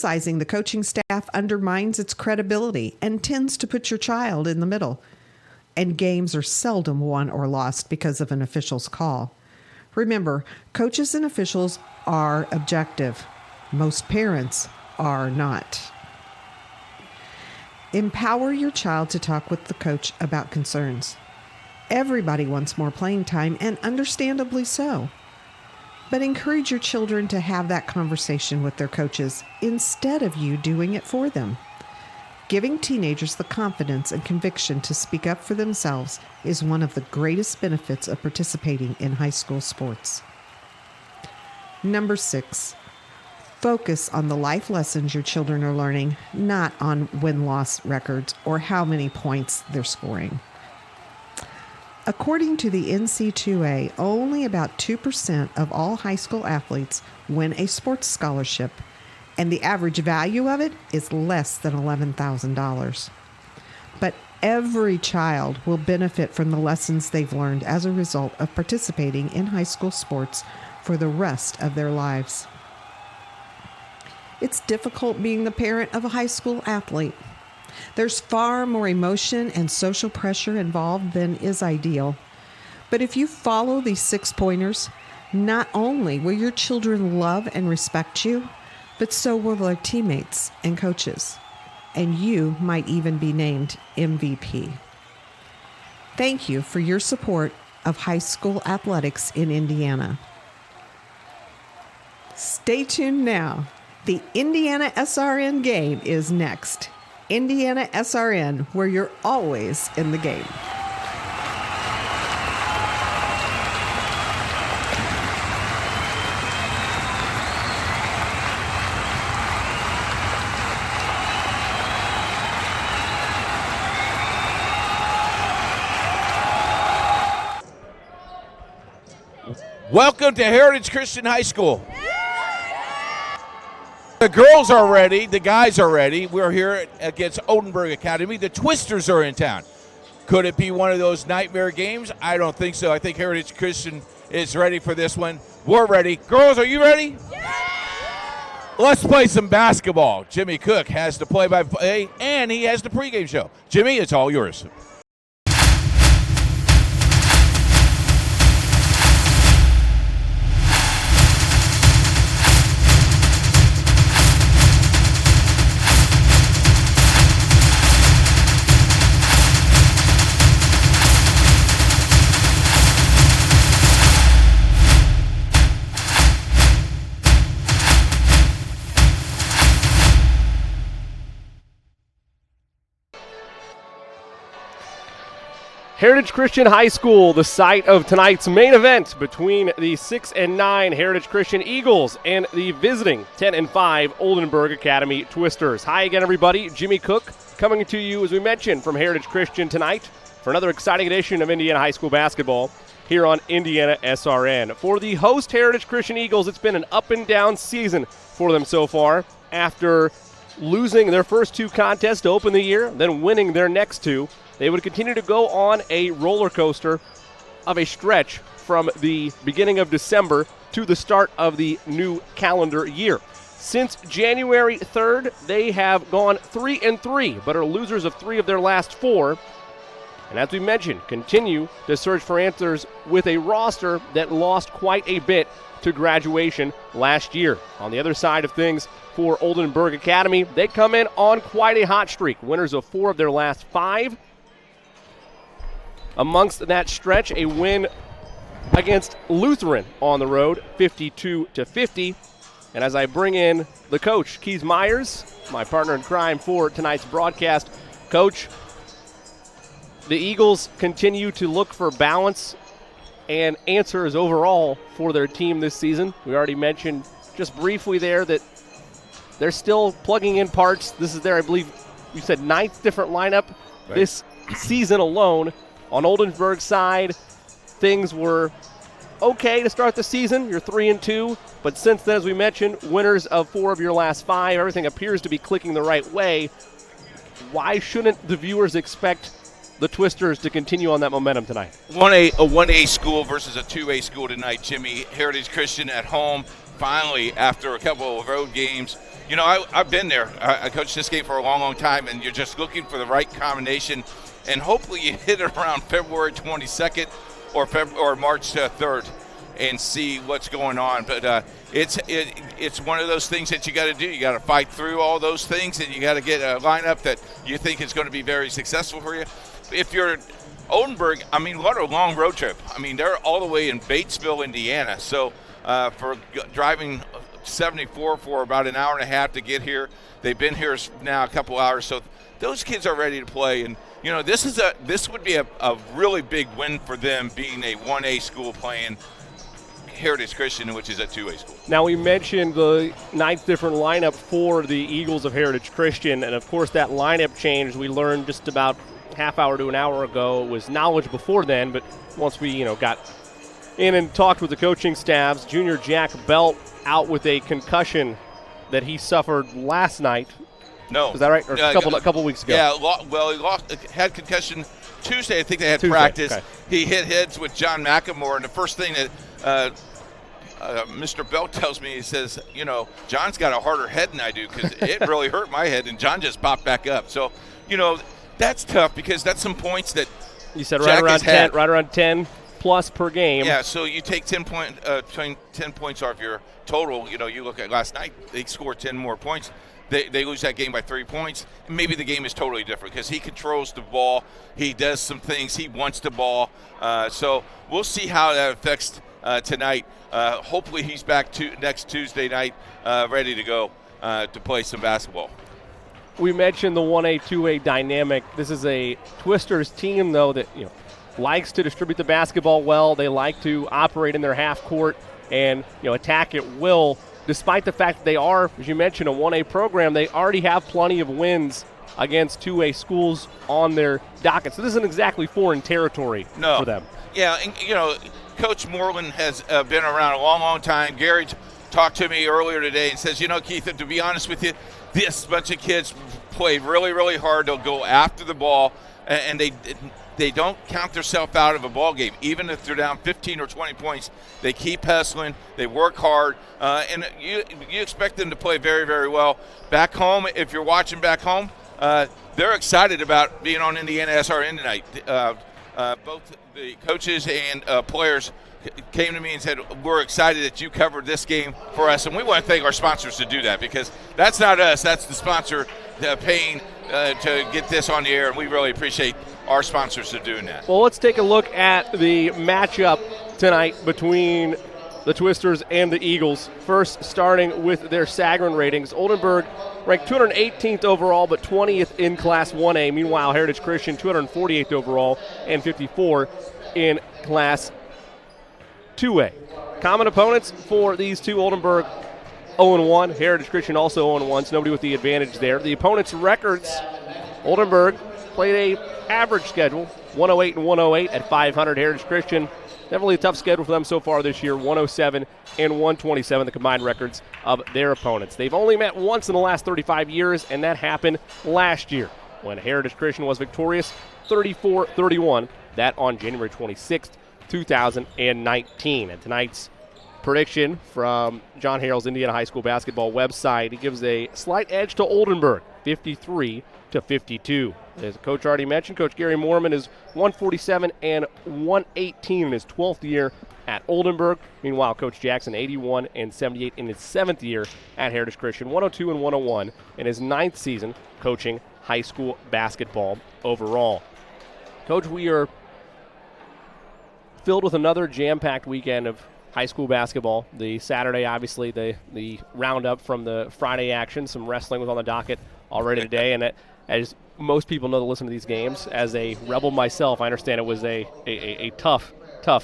Criticizing the coaching staff undermines its credibility and tends to put your child in the middle. And games are seldom won or lost because of an official's call. Remember, coaches and officials are objective. Most parents are not. Empower your child to talk with the coach about concerns. Everybody wants more playing time, and understandably so. But encourage your children to have that conversation with their coaches instead of you doing it for them. Giving teenagers the confidence and conviction to speak up for themselves is one of the greatest benefits of participating in high school sports. Number 6, focus on the life lessons your children are learning, not on win-loss records or how many points they're scoring. According to the NC2A, only about 2% of all high school athletes win a sports scholarship, and the average value of it is less than $11,000. But every child will benefit from the lessons they've learned as a result of participating in high school sports for the rest of their lives. It's difficult being the parent of a high school athlete. There's far more emotion and social pressure involved than is ideal. But if you follow these 6 pointers, not only will your children love and respect you, but so will their teammates and coaches. And you might even be named MVP. Thank you for your support of high school athletics in Indiana. Stay tuned now. The Indiana SRN game is next. Indiana SRN, where you're always in the game. Welcome to Heritage Christian High School. The girls are ready. The guys are ready. We're here against Oldenburg Academy. The Twisters are in town. Could it be one of those nightmare games? I don't think so. I think Heritage Christian is ready for this one. We're ready. Girls, are you ready? Yeah! Let's play some basketball. Jimmy Cook has the play-by-play, and he has the pregame show. Jimmy, it's all yours. Heritage Christian High School, the site of tonight's main event between the 6-9 Heritage Christian Eagles and the visiting 10-5 Oldenburg Academy Twisters. Hi again, everybody. Jimmy Cook coming to you, as we mentioned, from Heritage Christian tonight for another exciting edition of Indiana High School basketball here on Indiana SRN. For the host Heritage Christian Eagles, it's been an up-and-down season for them so far after losing their first 2 contests to open the year, then winning their next 2. They would continue to go on a roller coaster of a stretch from the beginning of December to the start of the new calendar year. Since January 3rd, they have gone 3-3, but are losers of 3 of their last 4. And as we mentioned, continue to search for answers with a roster that lost quite a bit to graduation last year. On the other side of things, for Oldenburg Academy, they come in on quite a hot streak, winners of 4 of their last 5. Amongst that stretch, a win against Lutheran on the road, 52-50. And as I bring in the coach, Keys Myers, my partner in crime for tonight's broadcast. Coach, the Eagles continue to look for balance and answers overall for their team this season. We already mentioned just briefly there that they're still plugging in parts. This is their, I believe, you said 9th different lineup this season alone. On Oldenburg's side, things were okay to start the season. You're 3-2, but since then, as we mentioned, winners of 4 of your last 5. Everything appears to be clicking the right way. Why shouldn't the viewers expect the Twisters to continue on that momentum tonight? A 1A school versus a 2A school tonight, Jimmy. Heritage Christian at home. Finally, after a couple of road games, I've been there. I coached this game for a long, long time, and you're just looking for the right combination, and hopefully you hit it around February 22nd or March 3rd and see what's going on. But it's one of those things that you got to do. You got to fight through all those things, and you got to get a lineup that you think is going to be very successful for you. If you're Oldenburg, I mean, what a long road trip. I mean, they're all the way in Batesville, Indiana. So for driving 74 for about an hour and a half to get here, they've been here now a couple hours. So those kids are ready to play. And, this would be a really big win for them, being a 1A school playing Heritage Christian, which is a 2A school. Now, we mentioned the 9th different lineup for the Eagles of Heritage Christian, and of course that lineup change we learned just about half hour to an hour ago. It was knowledge before then, but once we got in and talked with the coaching staffs, junior Jack Belt out with a concussion that he suffered last night. No. Is that right? Or a couple weeks ago? Yeah, he had concussion Tuesday. I think they had practice. Okay. He hit heads with John McElmore, and the first thing that Mr. Belt tells me, he says, John's got a harder head than I do, because it really hurt my head, and John just popped back up. So, that's tough, because that's some points that you said right around 10 plus per game. Yeah, so you take 10 points off your total. You look at last night, they scored 10 more points. They lose that game by 3 points. Maybe the game is totally different because he controls the ball. He does some things. He wants the ball. So we'll see how that affects tonight. Hopefully he's back next Tuesday night ready to go to play some basketball. We mentioned the 1A, 2A dynamic. This is a Twisters team, though, that likes to distribute the basketball well. They like to operate in their half court and attack at will. Despite the fact that they are, as you mentioned, a 1A program, they already have plenty of wins against 2A schools on their docket. So this isn't exactly foreign territory for them. Yeah, and Coach Moreland has been around a long, long time. Gary talked to me earlier today and says, Keith, to be honest with you, this bunch of kids play really, really hard. They'll go after the ball, and they don't count themselves out of a ball game. Even if they're down 15 or 20 points, they keep hustling. They work hard, and you expect them to play very, very well. Back home, if you're watching back home, they're excited about being on Indiana SRN tonight. Both the coaches and players came to me and said, we're excited that you covered this game for us, and we want to thank our sponsors to do that, because that's not us, that's the sponsor paying to get this on the air, and we really appreciate our sponsors for doing that. Well, let's take a look at the matchup tonight between the Twisters and the Eagles. First, starting with their Sagarin ratings. Oldenburg ranked 218th overall, but 20th in Class 1A. Meanwhile, Heritage Christian 248th overall and 54 in Class 2A. Common opponents for these two: Oldenburg 0-1, Heritage Christian also 0-1, so nobody with the advantage there. The opponents' records: Oldenburg played a average schedule, 108 and 108 at 500. Heritage Christian, definitely a tough schedule for them so far this year, 107 and 127, the combined records of their opponents. They've only met once in the last 35 years, and that happened last year when Heritage Christian was victorious 34-31, that on January 26th, 2019. And tonight's prediction from John Harrell's Indiana High School basketball website, he gives a slight edge to Oldenburg, 53-52. As Coach already mentioned, Coach Gary Moorman is 147 and 118 in his 12th year at Oldenburg. Meanwhile, Coach Jackson 81 and 78 in his 7th year at Heritage Christian, 102 and 101 in his 9th season coaching high school basketball overall. Coach, we are filled with another jam-packed weekend of high school basketball. The Saturday, obviously, the roundup from the Friday action. Some wrestling was on the docket already today, and as most people know that listen to these games, as a Rebel myself, I understand it was a tough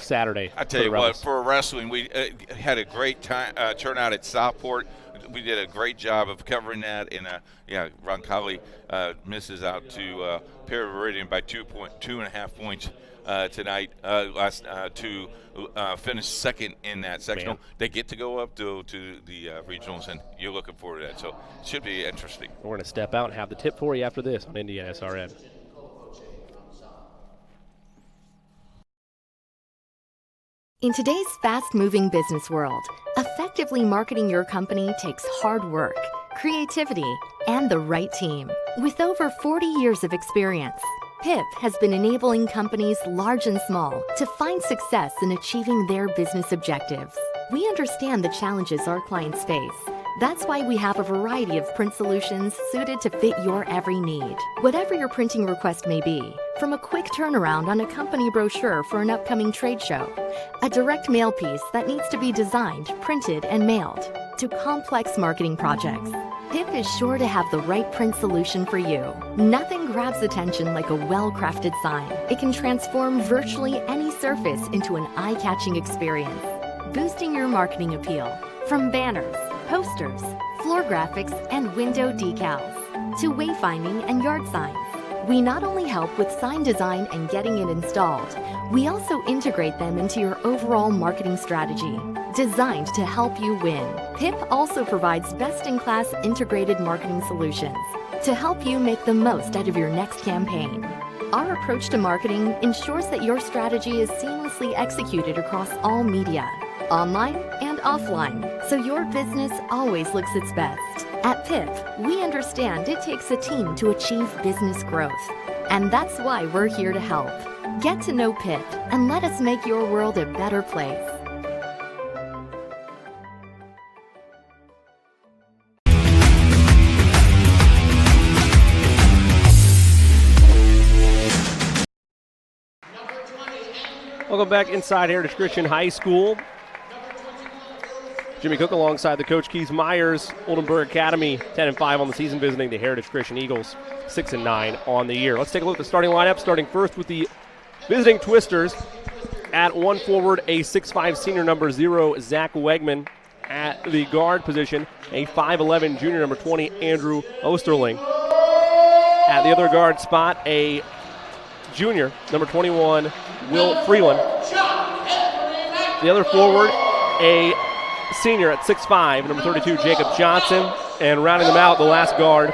Saturday. I tell you what, for wrestling, we had a great turnout at Southport. We did a great job of covering that, and Roncalli misses out to Perry Meridian by 2.5 points tonight. To finish second in that sectional. Man. They get to go up to the regionals, and you're looking forward to that. So it should be interesting. We're going to step out and have the tip for you after this on Indiana SRN. In today's fast-moving business world, effectively marketing your company takes hard work. creativity, and the right team. With over 40 years of experience, PIP has been enabling companies large and small to find success in achieving their business objectives. We understand the challenges our clients face. That's why we have a variety of print solutions suited to fit your every need. Whatever your printing request may be, from a quick turnaround on a company brochure for an upcoming trade show, a direct mail piece that needs to be designed, printed, and mailed, to complex marketing projects, PIP is sure to have the right print solution for you. Nothing grabs attention like a well-crafted sign. It can transform virtually any surface into an eye-catching experience, boosting your marketing appeal. From banners, posters, floor graphics, and window decals, to wayfinding and yard signs. We not only help with sign design and getting it installed, we also integrate them into your overall marketing strategy, designed to help you win. PIP also provides best-in-class integrated marketing solutions to help you make the most out of your next campaign. Our approach to marketing ensures that your strategy is seamlessly executed across all media, online and offline, so your business always looks its best. At PIP, we understand it takes a team to achieve business growth, and that's why we're here to help. Get to know PIP and let us make your world a better place. Welcome back inside Heritage Christian High School. Jimmy Cook alongside the coach Keith Myers. Oldenburg Academy 10-5 on the season, visiting the Heritage Christian Eagles 6-9 on the year. Let's take a look at the starting lineup, starting first with the visiting Twisters. At one forward, a 6'5 senior number 0, Zach Wegman. At the guard position, a 5'11 junior number 20, Andrew Osterling. At the other guard spot, a junior number 21, Will Freeland. The other forward, a senior at 6'5", number 32, Jacob Johnson. And rounding them out, the last guard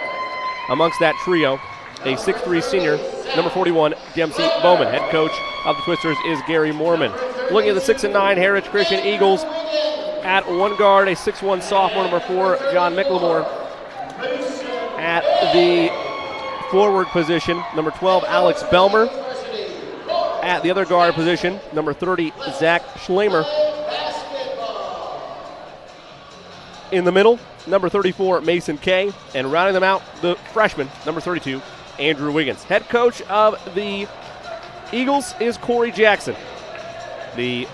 amongst that trio, a 6'3 senior, number 41, Dempsey Bowman. Head coach of the Twisters is Gary Moorman. Looking at the 6-9 Heritage Christian Eagles, at one guard, a 6'1 sophomore, number 4, John McLemore. At the forward position, number 12, Alex Belmer. At the other guard position, number 30, Zach Schlemer. In the middle, number 34, Mason Kay. And rounding them out, the freshman, number 32, Andrew Wiggins. Head coach of the Eagles is Corey Jackson. The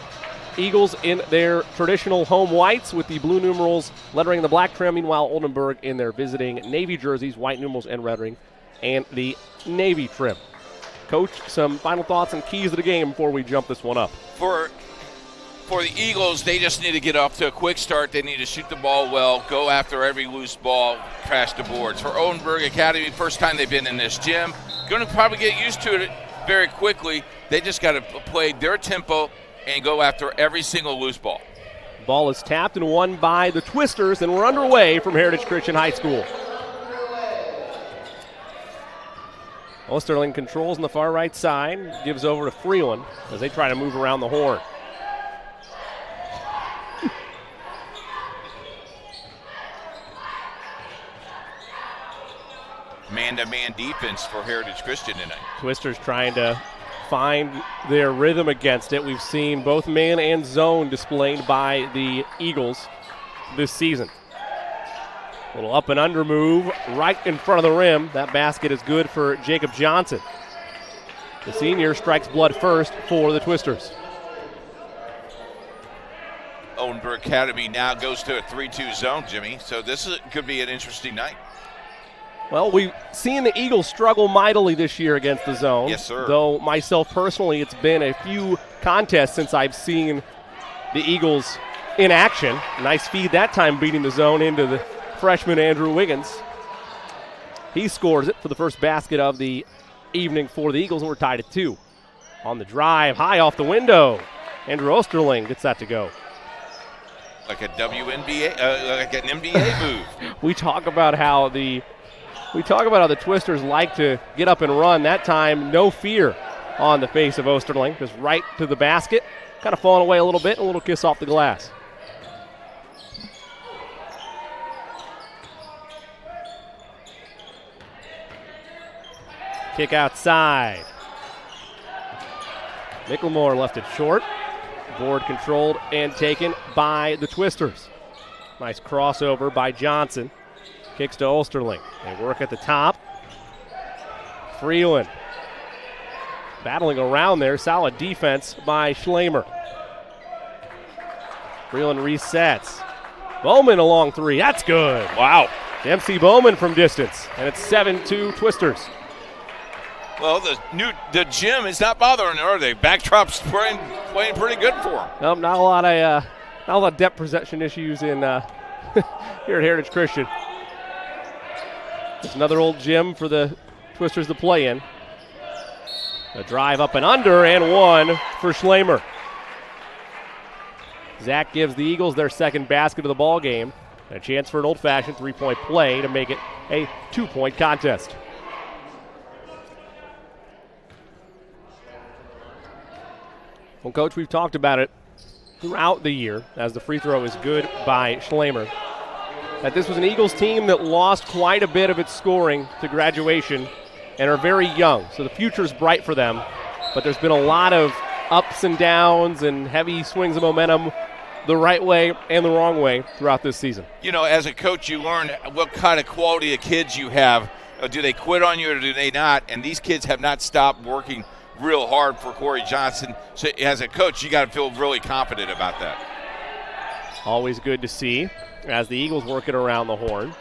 Eagles in their traditional home whites with the blue numerals lettering the black trim. Meanwhile, Oldenburg in their visiting Navy jerseys, white numerals and lettering, and the Navy trim. Coach, some final thoughts and keys of the game before we jump this one up. For the Eagles, they just need to get off to a quick start. They need to shoot the ball well, go after every loose ball, crash the boards. For Oldenburg Academy, first time they've been in this gym, going to probably get used to it very quickly. They just got to play their tempo and go after every single loose ball. Ball is tapped and won by the Twisters, and we're underway from Heritage Christian High School. Osterling controls on the far right side, gives over to Freeland as they try to move around the horn. Man-to-man defense for Heritage Christian tonight. Twisters trying to find their rhythm against it. We've seen both man and zone displayed by the Eagles this season. A little up and under move right in front of the rim. That basket is good for Jacob Johnson. The senior strikes blood first for the Twisters. Oldenburg Academy now goes to a 3-2 zone, Jimmy. So could be an interesting night. Well, we've seen the Eagles struggle mightily this year against the zone. Yes, sir. Though myself personally, it's been a few contests since I've seen the Eagles in action. Nice feed that time, beating the zone into the freshman Andrew Wiggins. He scores it for the first basket of the evening for the Eagles, and we're tied at 2. On the drive, high off the window. Andrew Osterling gets that to go. Like a WNBA, like an NBA move. We talk about how the Twisters like to get up and run. That time, no fear on the face of Osterling. Just right to the basket. Kind of falling away a little bit, a little kiss off the glass. Kick outside. Micklemore left it short. Board controlled and taken by the Twisters. Nice crossover by Johnson. Kicks to Osterling. They work at the top. Freeland battling around there. Solid defense by Schlamer. Freeland resets. Bowman along three. That's good. Wow. MC Bowman from distance. And it's 7-2 Twisters. Well, the gym is not bothering her, are they? Backdrop's playing pretty good for them. Nope, not a lot of depth possession issues in here at Heritage Christian. It's another old gym for the Twisters to play in. A drive up and under, and one for Schlamer. Zach gives the Eagles their second basket of the ball game. A chance for an old-fashioned three-point play to make it a 2-point contest. Well, Coach, we've talked about it throughout the year, as the free throw is good by Schlamer, that this was an Eagles team that lost quite a bit of its scoring to graduation and are very young. So the future is bright for them, but there's been a lot of ups and downs and heavy swings of momentum the right way and the wrong way throughout this season. You know, as a coach, you learn what kind of quality of kids you have. Do they quit on you or do they not? And these kids have not stopped working real hard for Corey Johnson. So as a coach, you got to feel really confident about that. Always good to see as the Eagles work it around the horn.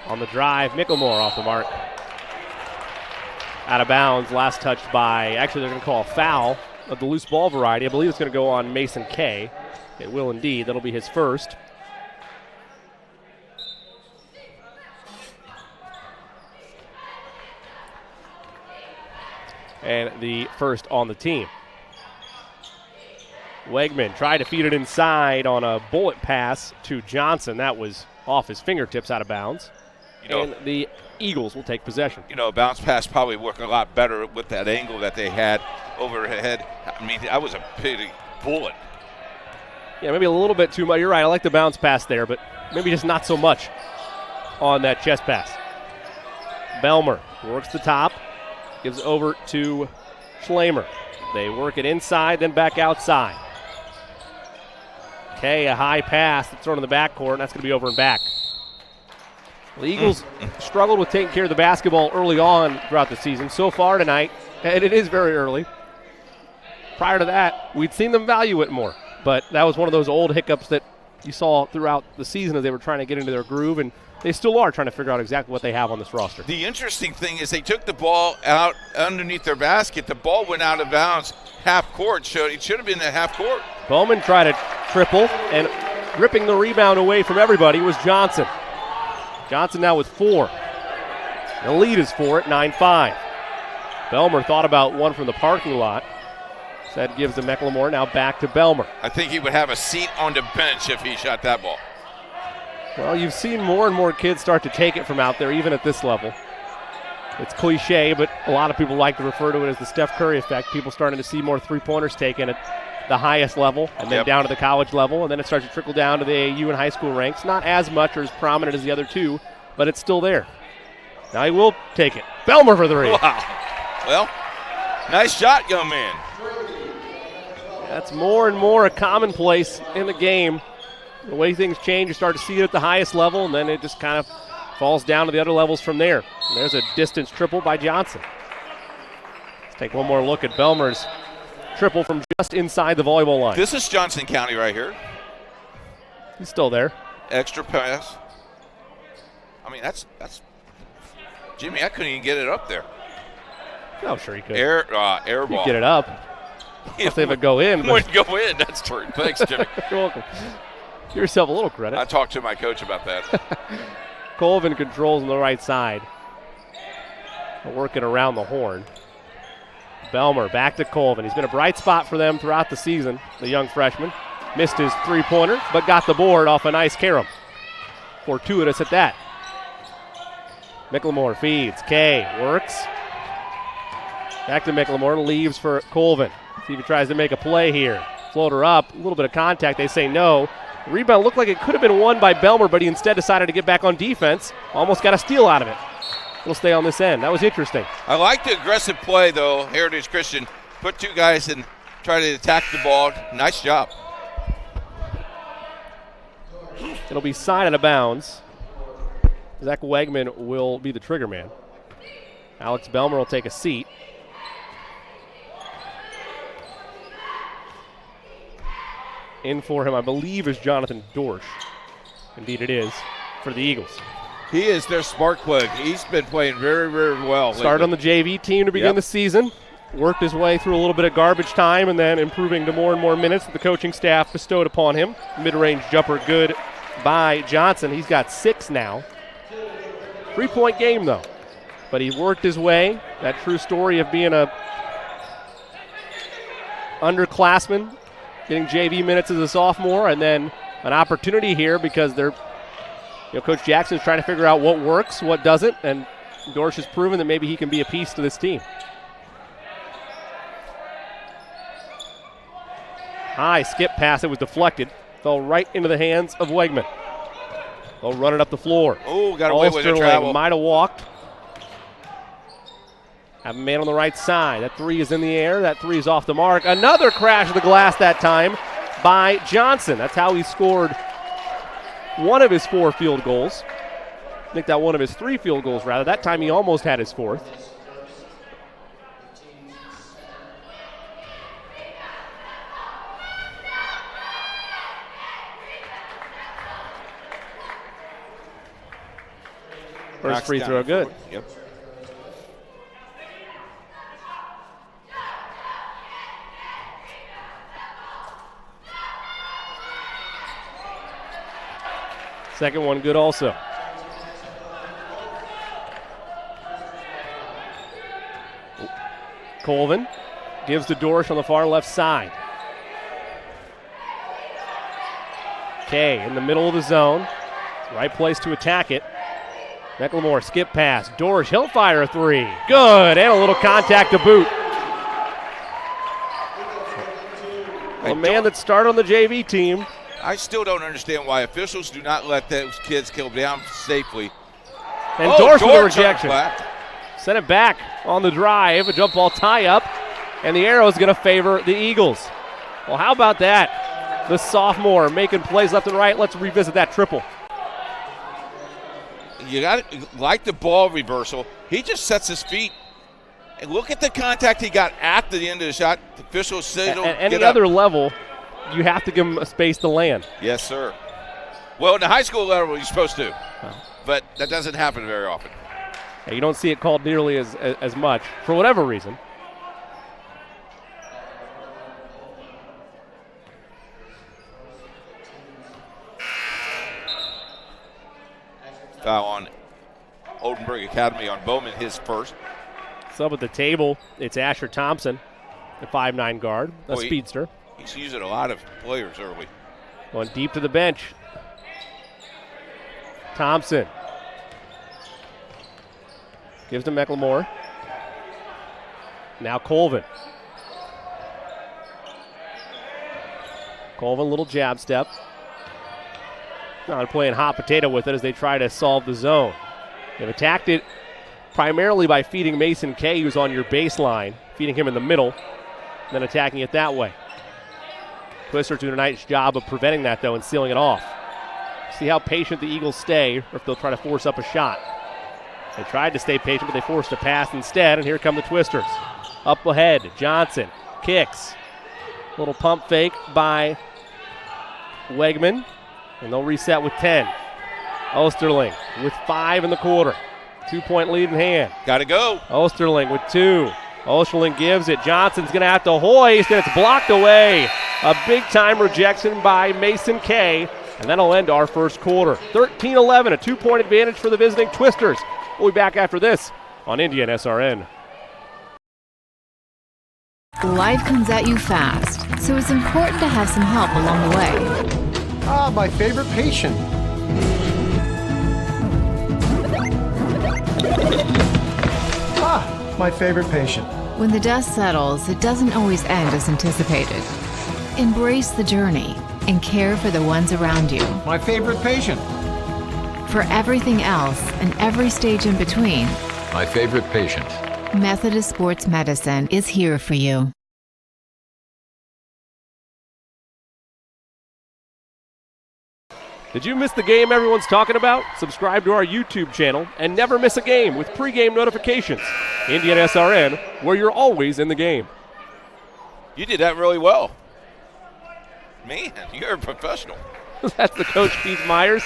On the drive, Micklemore off the mark. Out of bounds, last touched by, actually they're going to call a foul of the loose ball variety. I believe it's going to go on Mason Kay. It will indeed. That'll be his first. And the first on the team. Wegman tried to feed it inside on a bullet pass to Johnson. That was off his fingertips out of bounds. And the Eagles will take possession. You know, a bounce pass probably worked a lot better with that angle that they had overhead. I mean, that was a pretty bullet. Yeah, maybe a little bit too much. You're right. I like the bounce pass there, but maybe just not so much on that chest pass. Belmer works the top, gives over to Schlamer. They work it inside, then back outside. Okay, a high pass that's thrown in the backcourt, and that's going to be over and back. The Eagles struggled with taking care of the basketball early on throughout the season. So far tonight, and it is very early, prior to that, we'd seen them value it more. But that was one of those old hiccups that you saw throughout the season as they were trying to get into their groove, and they still are trying to figure out exactly what they have on this roster. The interesting thing is they took the ball out underneath their basket. The ball went out of bounds half court, so it should have been at half court. Bowman tried to triple, and ripping the rebound away from everybody was Johnson. Johnson now with 4. The lead is 4 at 9-5. Belmer thought about one from the parking lot. That gives to Micklemore, now back to Belmer. I think he would have a seat on the bench if he shot that ball. Well, you've seen more and more kids start to take it from out there, even at this level. It's cliche, but a lot of people like to refer to it as the Steph Curry effect. People starting to see more three-pointers taken at the highest level and then down to the college level, and then it starts to trickle down to the AAU and high school ranks. Not as much or as prominent as the other two, but it's still there. Now he will take it. Belmer for the three. Wow. Well, nice shot, young man. That's more and more a commonplace in the game. The way things change, you start to see it at the highest level, and then it just kind of falls down to the other levels from there. And there's a distance triple by Johnson. Let's take one more look at Belmer's triple from just inside the volleyball line. This is Johnson County right here. He's still there. Extra pass. I mean, that's Jimmy, I couldn't even get it up there. Oh, sure he could. Air ball. You get it up. If they would go in. Wouldn't go in. That's true. Thanks, Jimmy. You're welcome. Give yourself a little credit. I talked to my coach about that. Colvin controls on the right side. Working around the horn. Belmer back to Colvin. He's been a bright spot for them throughout the season, the young freshman. Missed his three-pointer, but got the board off a nice carom. Fortuitous at that. Micklemore feeds. Kay works. Back to Micklemore. Leaves for Colvin. See if he tries to make a play here. Floater up. A little bit of contact. They say no. Rebound looked like it could have been won by Belmer, but he instead decided to get back on defense. Almost got a steal out of it. It'll stay on this end. That was interesting. I like the aggressive play, though. Heritage Christian put 2 guys and try to attack the ball. Nice job. It'll be side out of bounds. Zach Wegman will be the trigger man. Alex Belmer will take a seat. In for him, I believe, is Jonathan Dorsch. Indeed it is, for the Eagles. He is their spark plug. He's been playing very, very well. Started on the JV team to begin the season. Worked his way through a little bit of garbage time and then improving to more and more minutes that the coaching staff bestowed upon him. Mid-range jumper good by Johnson. He's got 6 now. 3-point game, though. But he worked his way. That true story of being a underclassman, getting JV minutes as a sophomore, and then an opportunity here because they're, Coach Jackson's trying to figure out what works, what doesn't, and Dorsch has proven that maybe he can be a piece to this team. High skip pass, it was deflected. Fell right into the hands of Wegman. They'll run it up the floor. Oh, got away with the travel. Might have walked. Have a man on the right side. That 3 is in the air. That 3 is off the mark. Another crash of the glass that time by Johnson. That's how he scored one of his 4 field goals. I think that one of his 3 field goals, rather. That time he almost had his 4th. First free throw good. Yep. Second one good also. Colvin gives to Dorsch on the far left side. Kay in the middle of the zone. Right place to attack it. McLemore skip pass. Dorsch, he'll fire a 3. Good, and a little contact to boot. A man that started on the JV team. I still don't understand why officials do not let those kids come down safely. And Dorsch with a rejection. Sent it back on the drive, a jump ball tie-up, and the arrow is going to favor the Eagles. Well, how about that? The sophomore making plays left and right. Let's revisit that triple. You got to like the ball reversal. He just sets his feet. And look at the contact he got after the end of the shot. The official said at any other level, you have to give him a space to land. Yes, sir. Well, in the high school level, you're supposed to. But that doesn't happen very often. Yeah, you don't see it called nearly as much, for whatever reason. Foul on Oldenburg Academy on Bowman, his first. Sub at the table, it's Asher Thompson, the 5'9" guard, a speedster. He's using a lot of players early. Going deep to the bench. Thompson gives to McLemore. Now Colvin. Colvin, little jab step. Now they're playing hot potato with it as they try to solve the zone. They've attacked it primarily by feeding Mason Kay, who's on your baseline, feeding him in the middle, and then attacking it that way. Twister doing a nice job of preventing that, though, and sealing it off. See how patient the Eagles stay, or if they'll try to force up a shot. They tried to stay patient, but they forced a pass instead, and here come the Twisters. Up ahead, Johnson kicks. Little pump fake by Wegman, and they'll reset with 10. Osterling with 5 in the quarter. 2-point lead in hand. Got to go. Osterling with 2. Osterling gives it. Johnson's going to have to hoist, and it's blocked away. A big-time rejection by Mason Kay, and that'll end our first quarter. 13-11, a 2-point advantage for the visiting Twisters. We'll be back after this on Indian SRN. Life comes at you fast, so it's important to have some help along the way. Ah, my favorite patient. My favorite patient. When the dust settles, it doesn't always end as anticipated. Embrace the journey. and care for the ones around you. My favorite patient. For everything else and every stage in between, My favorite patient. Methodist Sports Medicine is here for you. Did you miss the game everyone's talking about? Subscribe to our YouTube channel and never miss a game with pregame notifications. Indiana SRN, where you're always in the game. You did that really well. Man, you're a professional. That's the coach, Keith Myers.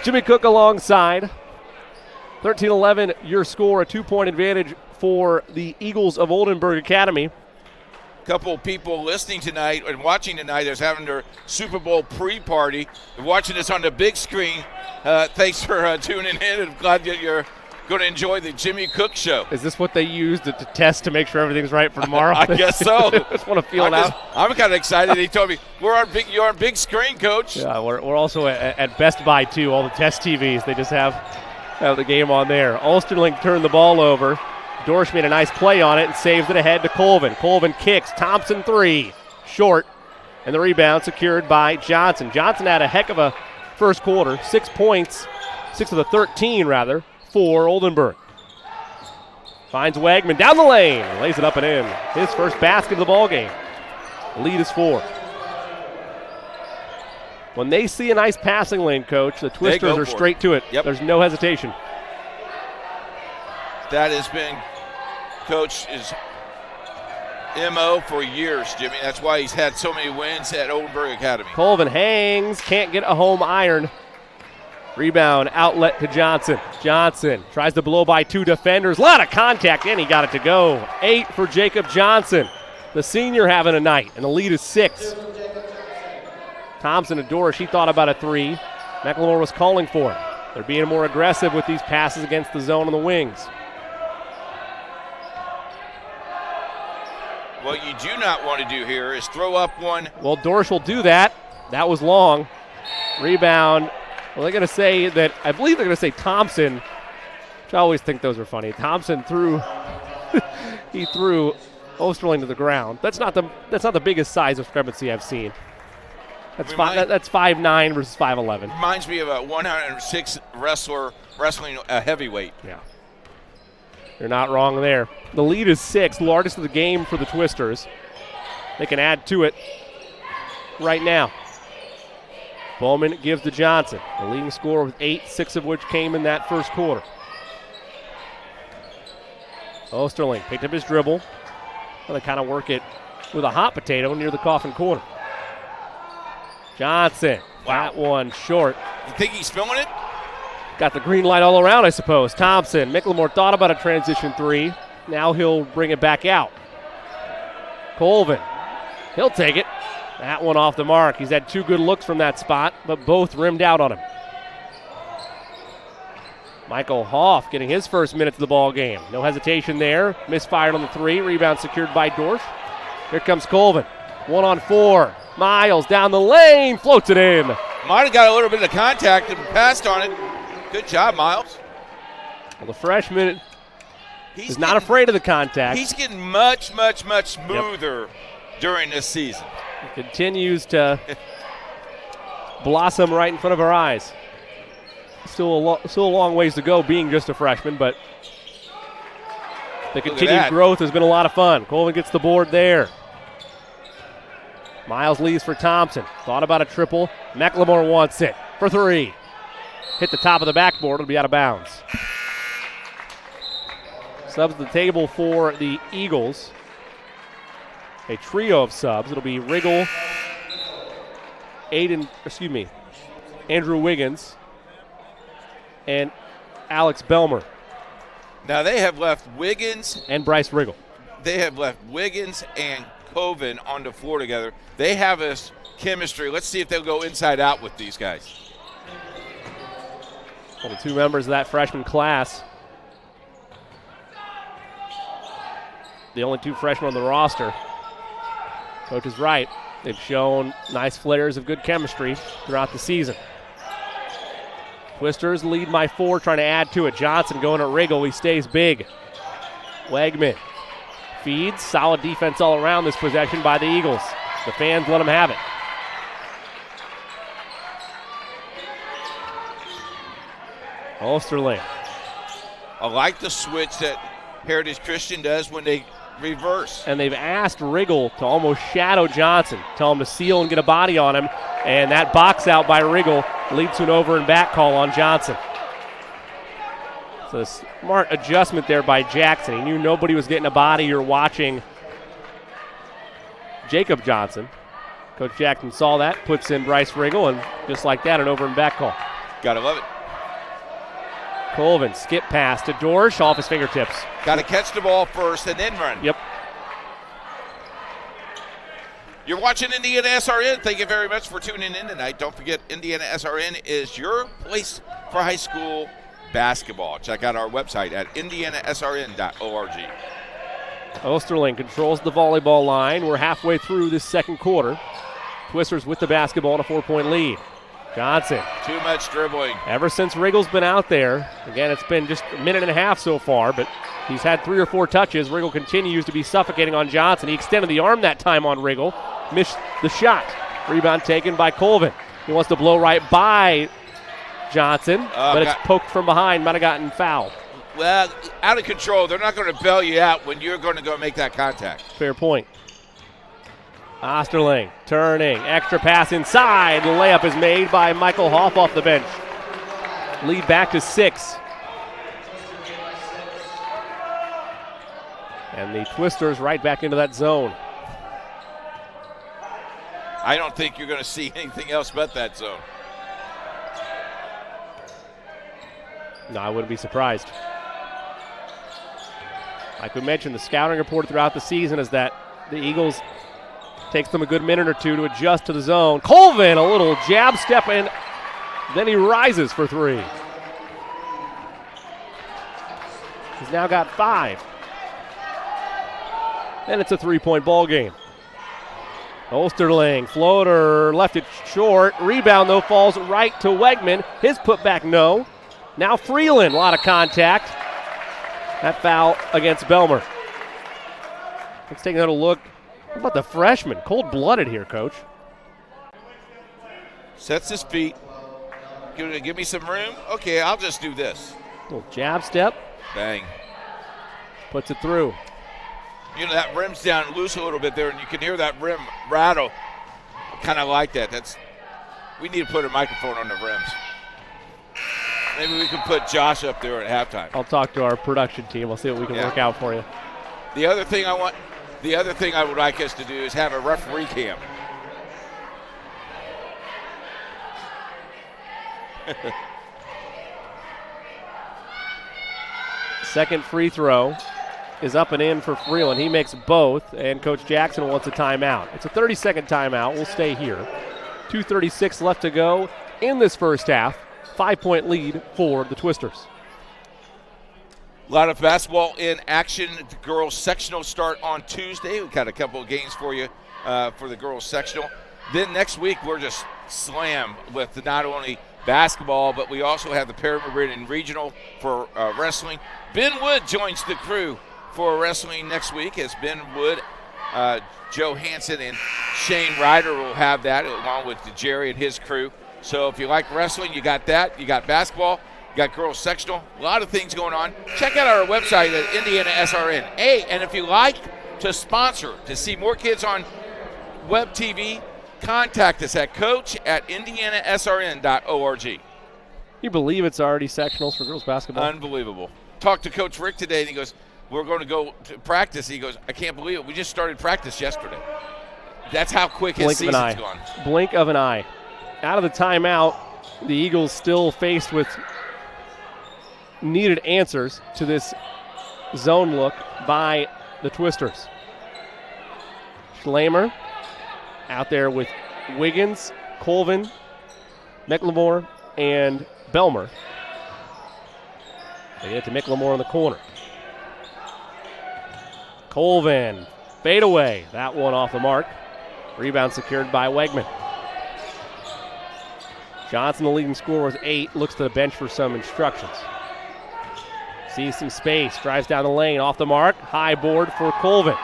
Jimmy Cook alongside. 13-11, your score, a 2-point advantage for the Eagles of Oldenburg Academy. Couple people listening tonight and watching tonight is having their Super Bowl pre-party. They're watching this on the big screen. Thanks for tuning in, and glad that you're going to enjoy the Jimmy Cook Show. Is this what they used to test to make sure everything's right for tomorrow? I guess so. Just want to feel it out. I'm kind of excited. He told me you're on big screen, Coach. Yeah, we're also at Best Buy too. All the test TVs, they just have the game on there. Ulsterling turned the ball over. Dorsch made a nice play on it and saves it ahead to Colvin. Colvin kicks. Thompson 3. Short. And the rebound secured by Johnson. Johnson had a heck of a first quarter. 6 points. 6 of the 13, rather, for Oldenburg. Finds Wagman down the lane. Lays it up and in. His first basket of the ball game. The lead is 4. When they see a nice passing lane, Coach, the Twisters are straight to it. Yep. There's no hesitation. That has been Coach's MO for years, Jimmy. That's why he's had so many wins at Oldenburg Academy. Colvin hangs, can't get a home iron. Rebound, outlet to Johnson. Johnson tries to blow by 2 defenders. A lot of contact, and he got it to go. 8 for Jacob Johnson. The senior having a night, and the lead is 6. Thompson to Dorsch, he thought about a 3. McLemore was calling for it. They're being more aggressive with these passes against the zone on the wings. What you do not want to do here is throw up one. Well, Dorsch will do that. That was long. Rebound. Well, they're going to say that, I believe they're going to say Thompson, which I always think those are funny. Thompson threw, he threw Osterling to the ground. That's not the biggest size discrepancy I've seen. That's 5'9" versus 5'11". Reminds me of a 106 wrestler wrestling a heavyweight. Yeah. You're not wrong there. The lead is 6, largest of the game for the Twisters. They can add to it right now. Bowman gives to Johnson. The leading scorer with 8, 6 of which came in that first quarter. Osterling picked up his dribble. Well, they kind of work it with a hot potato near the coffin corner. Johnson, that one short. You think he's filming it? Got the green light all around, I suppose. Thompson, McLemore thought about a transition 3. Now he'll bring it back out. Colvin, he'll take it. That one off the mark. He's had 2 good looks from that spot, but both rimmed out on him. Michael Hoff getting his first minutes of the ball game. No hesitation there. Misfired on the 3. Rebound secured by Dorsch. Here comes Colvin. 1-on-4. Miles down the lane. Floats it in. Might have got a little bit of contact and passed on it. Good job, Miles. Well, the freshman is not afraid of the contact. He's getting much smoother during this season. He continues to blossom right in front of our eyes. Still a long ways to go being just a freshman, but the continued growth has been a lot of fun. Colvin gets the board there. Miles leaves for Thompson. Thought about a triple. McLemore wants it for 3. Hit the top of the backboard. It'll be out of bounds. Subs at the table for the Eagles. A trio of subs. It'll be Riggle, Andrew Wiggins, and Alex Belmer. Now they have left Wiggins and Bryce Riggle. They have left Wiggins and Colvin on the floor together. They have a chemistry. Let's see if they'll go inside out with these guys. Well, the 2 members of that freshman class, the only 2 freshmen on the roster. Coach is right. They've shown nice flares of good chemistry throughout the season. Twisters lead by 4, trying to add to it. Johnson going at Riggle. He stays big. Wegman feeds. Solid defense all around this possession by the Eagles. The fans let him have it. Osterling. I like the switch that Heritage Christian does when they reverse. And they've asked Riggle to almost shadow Johnson, tell him to seal and get a body on him. And that box out by Riggle leads to an over and back call on Johnson. So a smart adjustment there by Jackson. He knew nobody was getting a body. You're watching Jacob Johnson. Coach Jackson saw that, puts in Bryce Riggle, and just like that, an over and back call. Gotta love it. Colvin, skip pass to Dorsch off his fingertips. Got to catch the ball first and then run. Yep. You're watching Indiana SRN. Thank you very much for tuning in tonight. Don't forget, Indiana SRN is your place for high school basketball. Check out our website at indianasrn.org. Osterling controls the volleyball line. We're halfway through this second quarter. Twisters with the basketball and a 4-point lead. Johnson. Too much dribbling. Ever since Riggle's been out there, again, it's been just a minute and a half so far, but he's had 3 or 4 touches. Riggle continues to be suffocating on Johnson. He extended the arm that time on Riggle. Missed the shot. Rebound taken by Colvin. He wants to blow right by Johnson, but it's poked from behind. Might have gotten fouled. Well, out of control. They're not going to bail you out when you're going to go make that contact. Fair point. Osterling turning, extra pass inside. The layup is made by Michael Hoff off the bench. Lead back to 6. And the Twisters right back into that zone. I don't think you're going to see anything else but that zone. No, I wouldn't be surprised. Like we mentioned, the scouting report throughout the season is that the Eagles takes them a good minute or two to adjust to the zone. Colvin, a little jab step, and then he rises for 3. He's now got 5. And it's a 3-point ball game. Osterling, floater, left it short. Rebound, though, falls right to Wegman. His putback, no. Now Freeland, a lot of contact. That foul against Belmer. Let's take another look. How about the freshman? Cold-blooded here, Coach. Sets his feet. Give me some room. Okay, I'll just do this. Little jab step. Bang. Puts it through. You know, that rim's down loose a little bit there, and you can hear that rim rattle. I kind of like that. We need to put a microphone on the rims. Maybe we can put Josh up there at halftime. I'll talk to our production team. We'll see what we can work out for you. The other thing I would like us to do is have a referee cam. Second free throw is up and in for Freeland. He makes both, and Coach Jackson wants a timeout. It's a 30-second timeout. We'll stay here. 2:36 left to go in this first half. 5-point lead for the Twisters. A lot of basketball in action. The girls sectional start on Tuesday. We've got a couple of games for you for the girls sectional. Then next week we're just slammed with not only basketball, but we also have the Paramaridan Regional for wrestling. Ben Wood joins the crew for wrestling next week as Ben Wood, Joe Hansen, and Shane Ryder will have that along with Jerry and his crew. So if you like wrestling, you got that. You got basketball. You got girls sectional. A lot of things going on. Check out our website at Indiana SRN. Hey, and if you like to sponsor, to see more kids on web TV, contact us at coach@indianasrn.org. You believe it's already sectionals for girls basketball? Unbelievable. Talked to Coach Rick today, and he goes, we're going to go to practice. He goes, I can't believe it. We just started practice yesterday. That's how quick his season's gone. Blink of an eye. Out of the timeout, the Eagles still faced with needed answers to this zone look by the Twisters. Schlamer out there with Wiggins, Colvin, McLemore, and Belmer. They get it to McLemore in the corner. Colvin, fade away. That one off the mark. Rebound secured by Wegman. Johnson, the leading scorer, with 8. Looks to the bench for some instructions. Sees some space. Drives down the lane. Off the mark. High board for Colvin.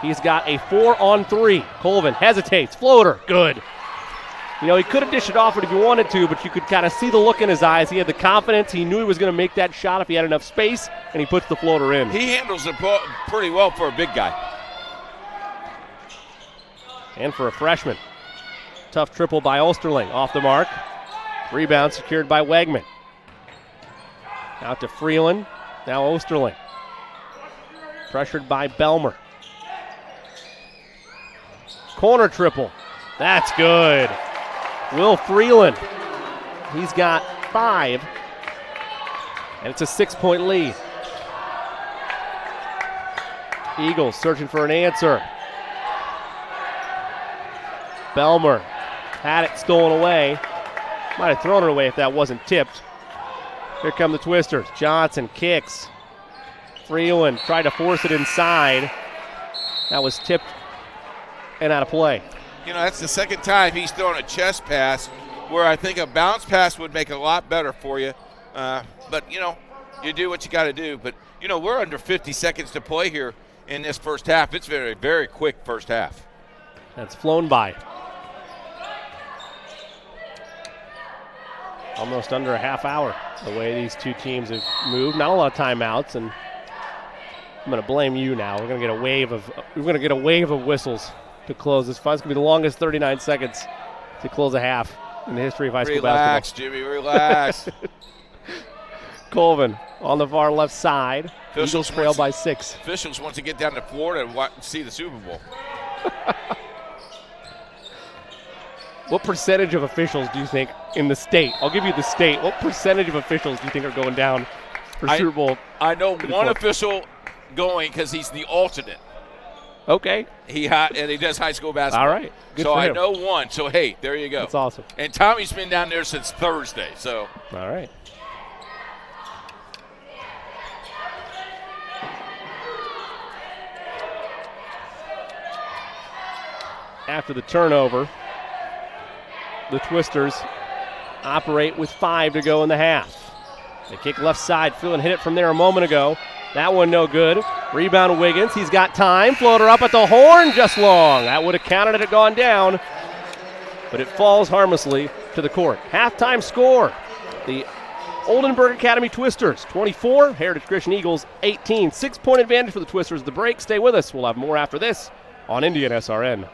He's got a 4-on-3. Colvin hesitates. Floater. Good. You know, he could have dished it off if he wanted to, but you could kind of see the look in his eyes. He had the confidence. He knew he was going to make that shot if he had enough space, and he puts the floater in. He handles the ball pretty well for a big guy. And for a freshman. Tough triple by Osterling. Off the mark. Rebound secured by Wegman. Out to Freeland. Now Osterling. Pressured by Belmer. Corner triple. That's good. Will Freeland. He's got 5. And it's a 6-point lead. Eagles searching for an answer. Belmer had it stolen away. Might have thrown it away if that wasn't tipped. Here come the Twisters. Johnson kicks. Freeland tried to force it inside. That was tipped and out of play. You know, that's the second time he's thrown a chest pass where I think a bounce pass would make it a lot better for you. But, you know, you do what you got to do. But, you know, we're under 50 seconds to play here in this first half. It's very, very quick first half. That's flown by. Almost under a half hour, the way these two teams have moved. Not a lot of timeouts, and I'm going to blame you now. We're going to get a wave of whistles to close this fight. It's going to be the longest 39 seconds to close a half in the history of high school basketball. Relax, Jimmy, relax. Colvin on the far left side. Officials Eagles trail by 6. Officials want to get down to Florida and see the Super Bowl. What percentage of officials do you think in the state? I'll give you the state. What percentage of officials do you think are going down for Super Bowl? I know one official going because he's the alternate. Okay. And he does high school basketball. All right. Good so for I him. know one. So, hey, there you go. That's awesome. And Tommy's been down there since Thursday. So. All right. After the turnover, the Twisters operate with 5 to go in the half. They kick left side. Freeland hit it from there a moment ago. That one no good. Rebound Wiggins. He's got time. Floater up at the horn. Just long. That would have counted had it gone down. But it falls harmlessly to the court. Halftime score. The Oldenburg Academy Twisters 24. Heritage Christian Eagles 18. 6-point advantage for the Twisters. The break. Stay with us. We'll have more after this on Indian SRN.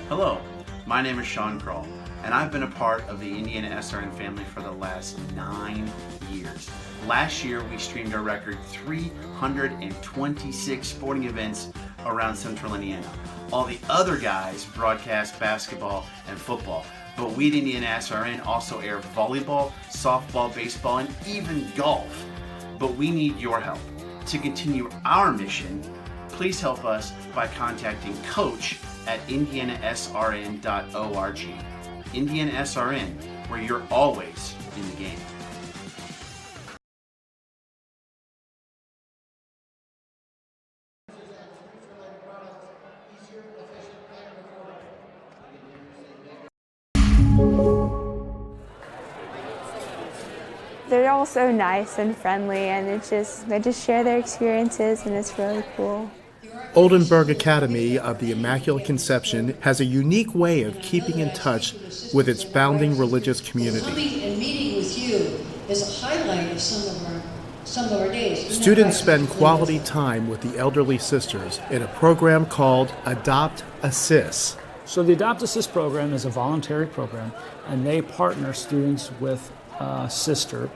Hello, my name is Sean Kroll, and I've been a part of the Indiana SRN family for the last 9 years. Last year, we streamed a record 326 sporting events around Central Indiana. All the other guys broadcast basketball and football, but we at Indiana SRN also air volleyball, softball, baseball, and even golf. But we need your help. To continue our mission, please help us by contacting Coach at indianasrn.org. Indiana SRN, where you're always in the game. They're all so nice and friendly, and they just share their experiences, and it's really cool. Oldenburg Academy of the Immaculate Conception has a unique way of keeping in touch with its founding religious community. Coming and meeting with you is a highlight of some of our days. Students spend quality time with the elderly sisters in a program called Adopt Assist. So the Adopt Assist program is a voluntary program, and they partner students with a sister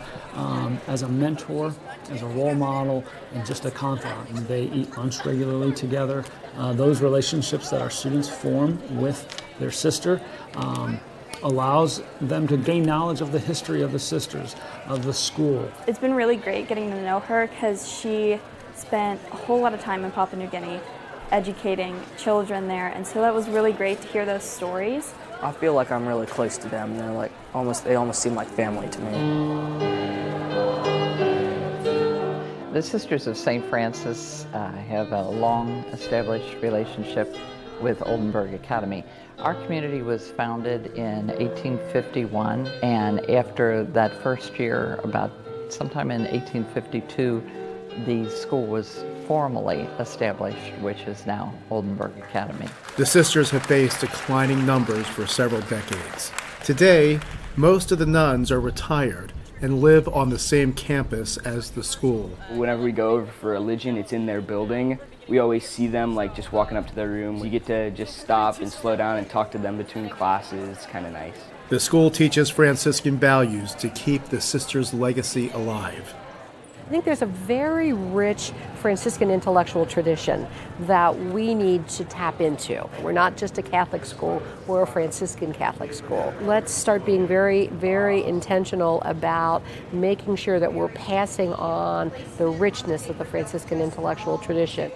as a mentor, as a role model, and just a confidant. And they eat lunch regularly together. Those relationships that our students form with their sister allows them to gain knowledge of the history of the sisters, of the school. It's been really great getting to know her because she spent a whole lot of time in Papua New Guinea educating children there, and so that was really great to hear those stories. I feel like I'm really close to them. They almost seem like family to me. The Sisters of St. Francis have a long established relationship with Oldenburg Academy. Our community was founded in 1851, and after that first year, about sometime in 1852, the school was formally established, which is now Oldenburg Academy. The sisters have faced declining numbers for several decades. Today, most of the nuns are retired and live on the same campus as the school. Whenever we go over for religion, it's in their building. We always see them like just walking up to their room. You get to just stop and slow down and talk to them between classes. It's kind of nice. The school teaches Franciscan values to keep the sisters' legacy alive. I think there's a very rich Franciscan intellectual tradition that we need to tap into. We're not just a Catholic school, we're a Franciscan Catholic school. Let's start being very, very intentional about making sure that we're passing on the richness of the Franciscan intellectual tradition.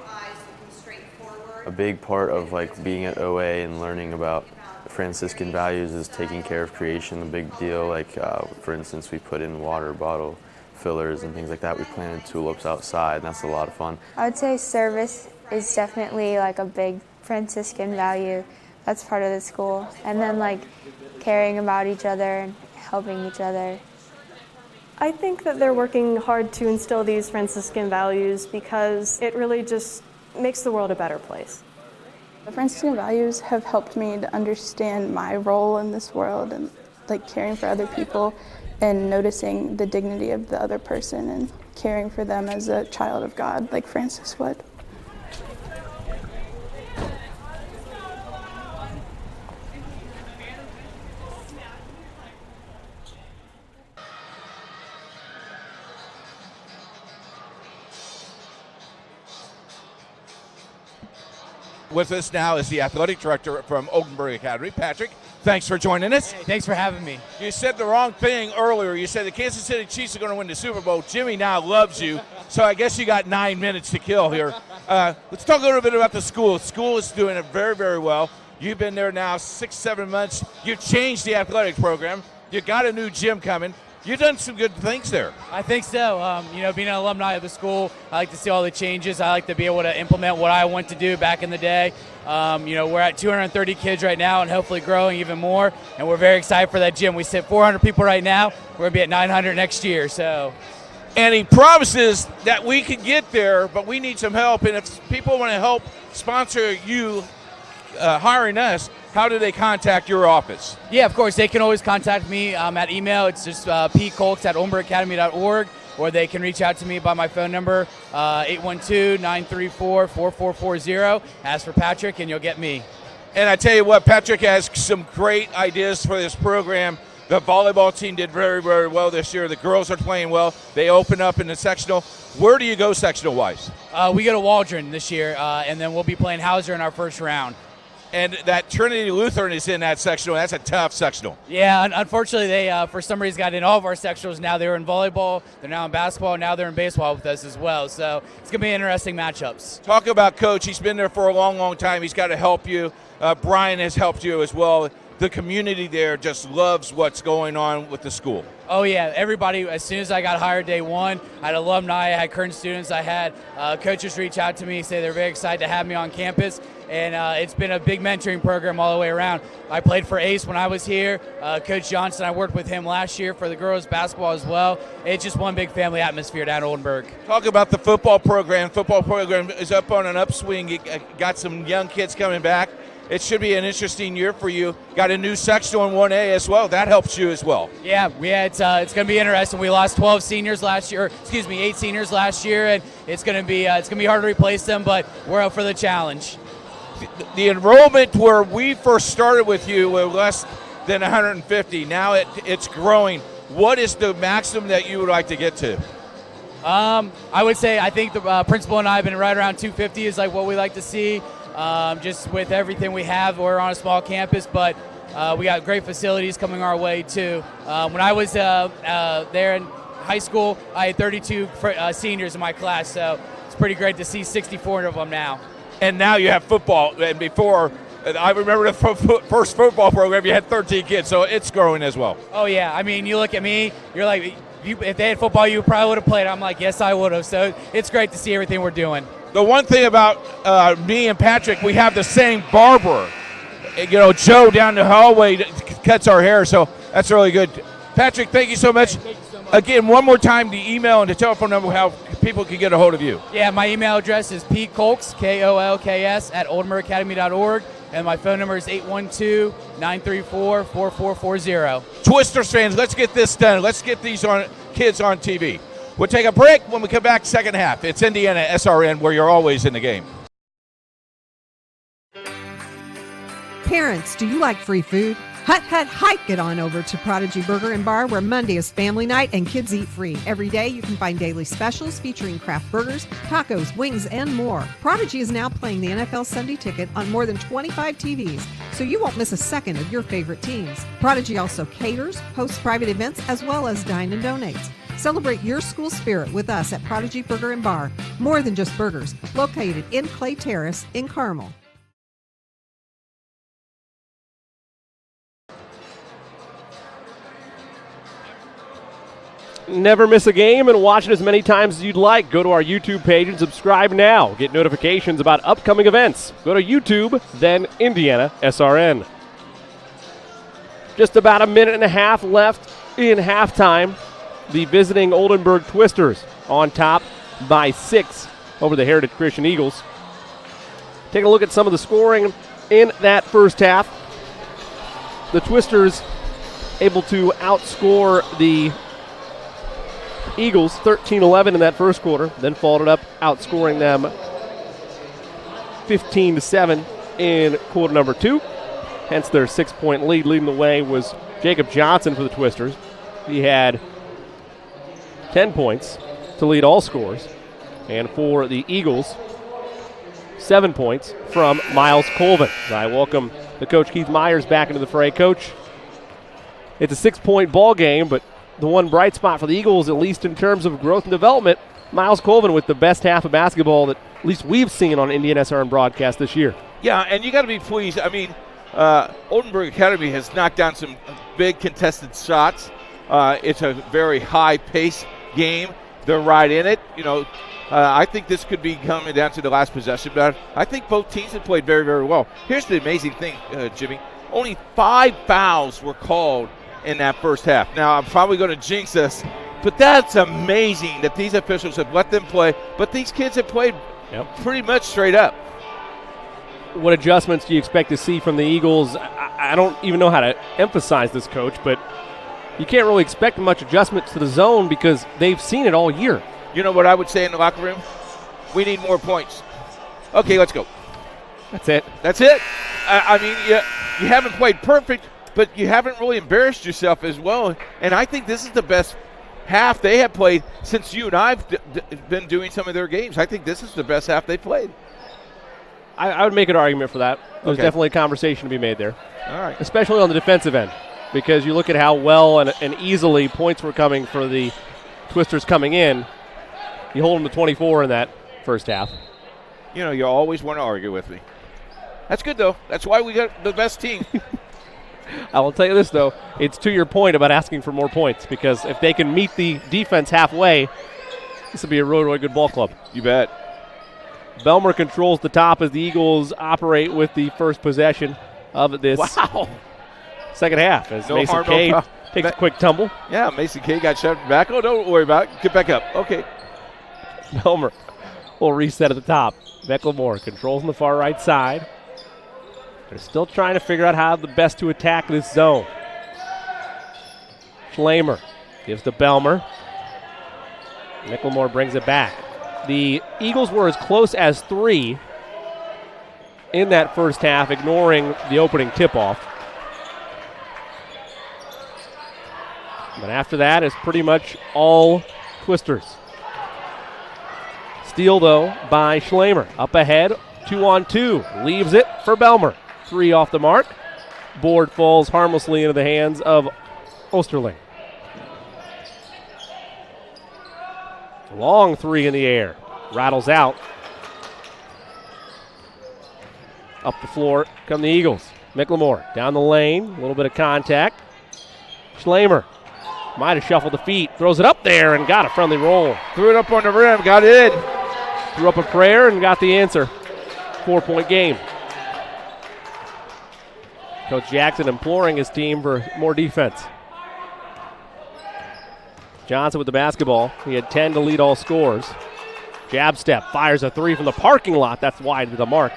A big part of being at OA and learning about Franciscan values is taking care of creation, a big deal. For instance, we put in water bottle fillers and things like that. We planted tulips outside, and that's a lot of fun. I would say service is definitely a big Franciscan value that's part of the school. And then caring about each other and helping each other. I think that they're working hard to instill these Franciscan values because it really just makes the world a better place. The Franciscan values have helped me to understand my role in this world and caring for other people and noticing the dignity of the other person and caring for them as a child of God, like Francis would. With us now is the athletic director from Oldenburg Academy, Patrick. Thanks for joining us. Hey, thanks for having me. You said the wrong thing earlier. You said the Kansas City Chiefs are going to win the Super Bowl. Jimmy now loves you, so I guess you got 9 minutes to kill here. Let's talk a little bit about the school. The school is doing it very, very well. You've been there now 6-7 months. You've changed the athletic program. You got a new gym coming. You've done some good things there. I think so. Being an alumni of the school, I like to see all the changes. I like to be able to implement what I want to do back in the day. We're at 230 kids right now and hopefully growing even more. And we're very excited for that gym. We sit 400 people right now. We're going to be at 900 next year. And he promises that we can get there, but we need some help. And if people want to help sponsor you hiring us, how do they contact your office? Yeah, of course. They can always contact me at email. It's just pcolks@oldenburgacademy.org, or they can reach out to me by my phone number, 812-934-4440. Ask for Patrick, and you'll get me. And I tell you what, Patrick has some great ideas for this program. The volleyball team did very, very well this year. The girls are playing well. They open up in the sectional. Where do you go sectional-wise? We go to Waldron this year, and then we'll be playing Hauser in our first round. And that Trinity Lutheran is in that sectional. That's a tough sectional. Yeah, unfortunately, they for some reason got in all of our sectionals. Now they're in volleyball, they're now in basketball, now they're in baseball with us as well. So it's going to be interesting matchups. Talk about Coach. He's been there for a long, long time. He's got to help you. Brian has helped you as well. The community there just loves what's going on with the school. Oh, yeah. Everybody, as soon as I got hired day one, I had alumni, I had current students, I had coaches reach out to me, say they're very excited to have me on campus. And it's been a big mentoring program all the way around. I played for Ace when I was here. Coach Johnson, I worked with him last year for the girls basketball as well. It's just one big family atmosphere down at Oldenburg. Talk about the football program. Football program is up on an upswing. You got some young kids coming back. It should be an interesting year for you. Got a new sectional in 1A as well. That helps you as well. Yeah, it's going to be interesting. We lost 8 seniors last year, and it's going to be hard to replace them, but we're up for the challenge. The enrollment where we first started with you was less than 150. Now it's growing. What is the maximum that you would like to get to? I would say I think the principal and I have been right around 250 is like what we like to see. Just with everything we have, we're on a small campus, but we got great facilities coming our way too. When I was there in high school, I had 32 seniors in my class, so it's pretty great to see 64 of them now. And now you have football. And before, I remember the first football program, you had 13 kids, so it's growing as well. Oh, yeah. I mean, you look at me, you're like, if they had football, you probably would have played. I'm like, yes, I would have. So it's great to see everything we're doing. The one thing about me and Patrick, we have the same barber. Joe down the hallway cuts our hair, so that's really good. Patrick, thank you so much. Thank you so much. Again, one more time, the email and the telephone number, how people can get a hold of you. Yeah, my email address is pkolks, Kolks, at oldenburgacademy.org, and my phone number is 812-934-4440. Twisters fans, let's get this done. Let's get these kids on TV. We'll take a break. When we come back, second half. It's Indiana SRN, where you're always in the game. Parents, do you like free food? Hike it on over to Prodigy Burger and Bar, where Monday is family night and kids eat free. Every day you can find daily specials featuring craft burgers, tacos, wings, and more. Prodigy is now playing the NFL Sunday Ticket on more than 25 TVs, so you won't miss a second of your favorite teams. Prodigy also caters, hosts private events, as well as dine and donates. Celebrate your school spirit with us at Prodigy Burger and Bar. More than just burgers, located in Clay Terrace in Carmel. Never miss a game and watch it as many times as you'd like. Go to our YouTube page and subscribe now. Get notifications about upcoming events. Go to YouTube, then Indiana SRN. Just about a minute and a half left in halftime. The visiting Oldenburg Twisters on top by 6 over the Heritage Christian Eagles. Take a look at some of the scoring in that first half. The Twisters able to outscore the Eagles 13-11 in that first quarter, then followed it up, outscoring them 15-7 in quarter number 2. Hence their 6-point lead. Leading the way was Jacob Johnson for the Twisters. He had 10 points to lead all scores. And for the Eagles, 7 points from Miles Colvin. I welcome the coach Keith Myers back into the fray. Coach, it's a 6-point ball game, but the one bright spot for the Eagles, at least in terms of growth and development, Miles Colvin with the best half of basketball that at least we've seen on Indiana SRN broadcast this year. Yeah, and you got to be pleased. I mean, Oldenburg Academy has knocked down some big contested shots. It's a very high-paced game. They're right in it. You know, I think this could be coming down to the last possession, but I think both teams have played very, very well. Here's the amazing thing, Jimmy. Only 5 fouls were called in that first half. Now, I'm probably going to jinx us, but that's amazing that these officials have let them play, but these kids have played pretty much straight up. What adjustments do you expect to see from the Eagles? I don't even know how to emphasize this, Coach, but you can't really expect much adjustments to the zone because they've seen it all year. You know what I would say in the locker room? We need more points. Okay, let's go. That's it. That's it. I mean, you haven't played perfect, but you haven't really embarrassed yourself as well. And I think this is the best half they have played since you and I've been doing some of their games. I think this is the best half they've played. I would make an argument for that. There's definitely a conversation to be made there. All right. Especially on the defensive end, because you look at how well and easily points were coming for the Twisters coming in. You hold them to 24 in that first half. You know, you always want to argue with me. That's good, though. That's why we got the best team. I will tell you this, though. It's to your point about asking for more points, because if they can meet the defense halfway, this will be a really, really good ball club. You bet. Belmer controls the top as the Eagles operate with the first possession of this second half. As Mason K takes a quick tumble. Yeah, Mason K got shoved back. Oh, don't worry about it. Get back up. Okay. Belmer will reset at the top. Mecklemore controls on the far right side. They're still trying to figure out how the best to attack this zone. Schlamer gives to Belmer. Mecklemore brings it back. The Eagles were as close as 3 in that first half, ignoring the opening tip-off. But after that is pretty much all Twisters. Steal, though, by Schlamer. Up ahead, 2-on-2. Leaves it for Belmer. 3 off the mark. Board falls harmlessly into the hands of Osterling. Long 3 in the air. Rattles out. Up the floor come the Eagles. Mecklemore down the lane. A little bit of contact. Schlamer might have shuffled the feet. Throws it up there and got a friendly roll. Threw it up on the rim. Got it in. Threw up a prayer and got the answer. 4-point game. Coach Jackson imploring his team for more defense. Johnson with the basketball. He had 10 to lead all scores. Jab step, fires a three from the parking lot. That's wide to the mark.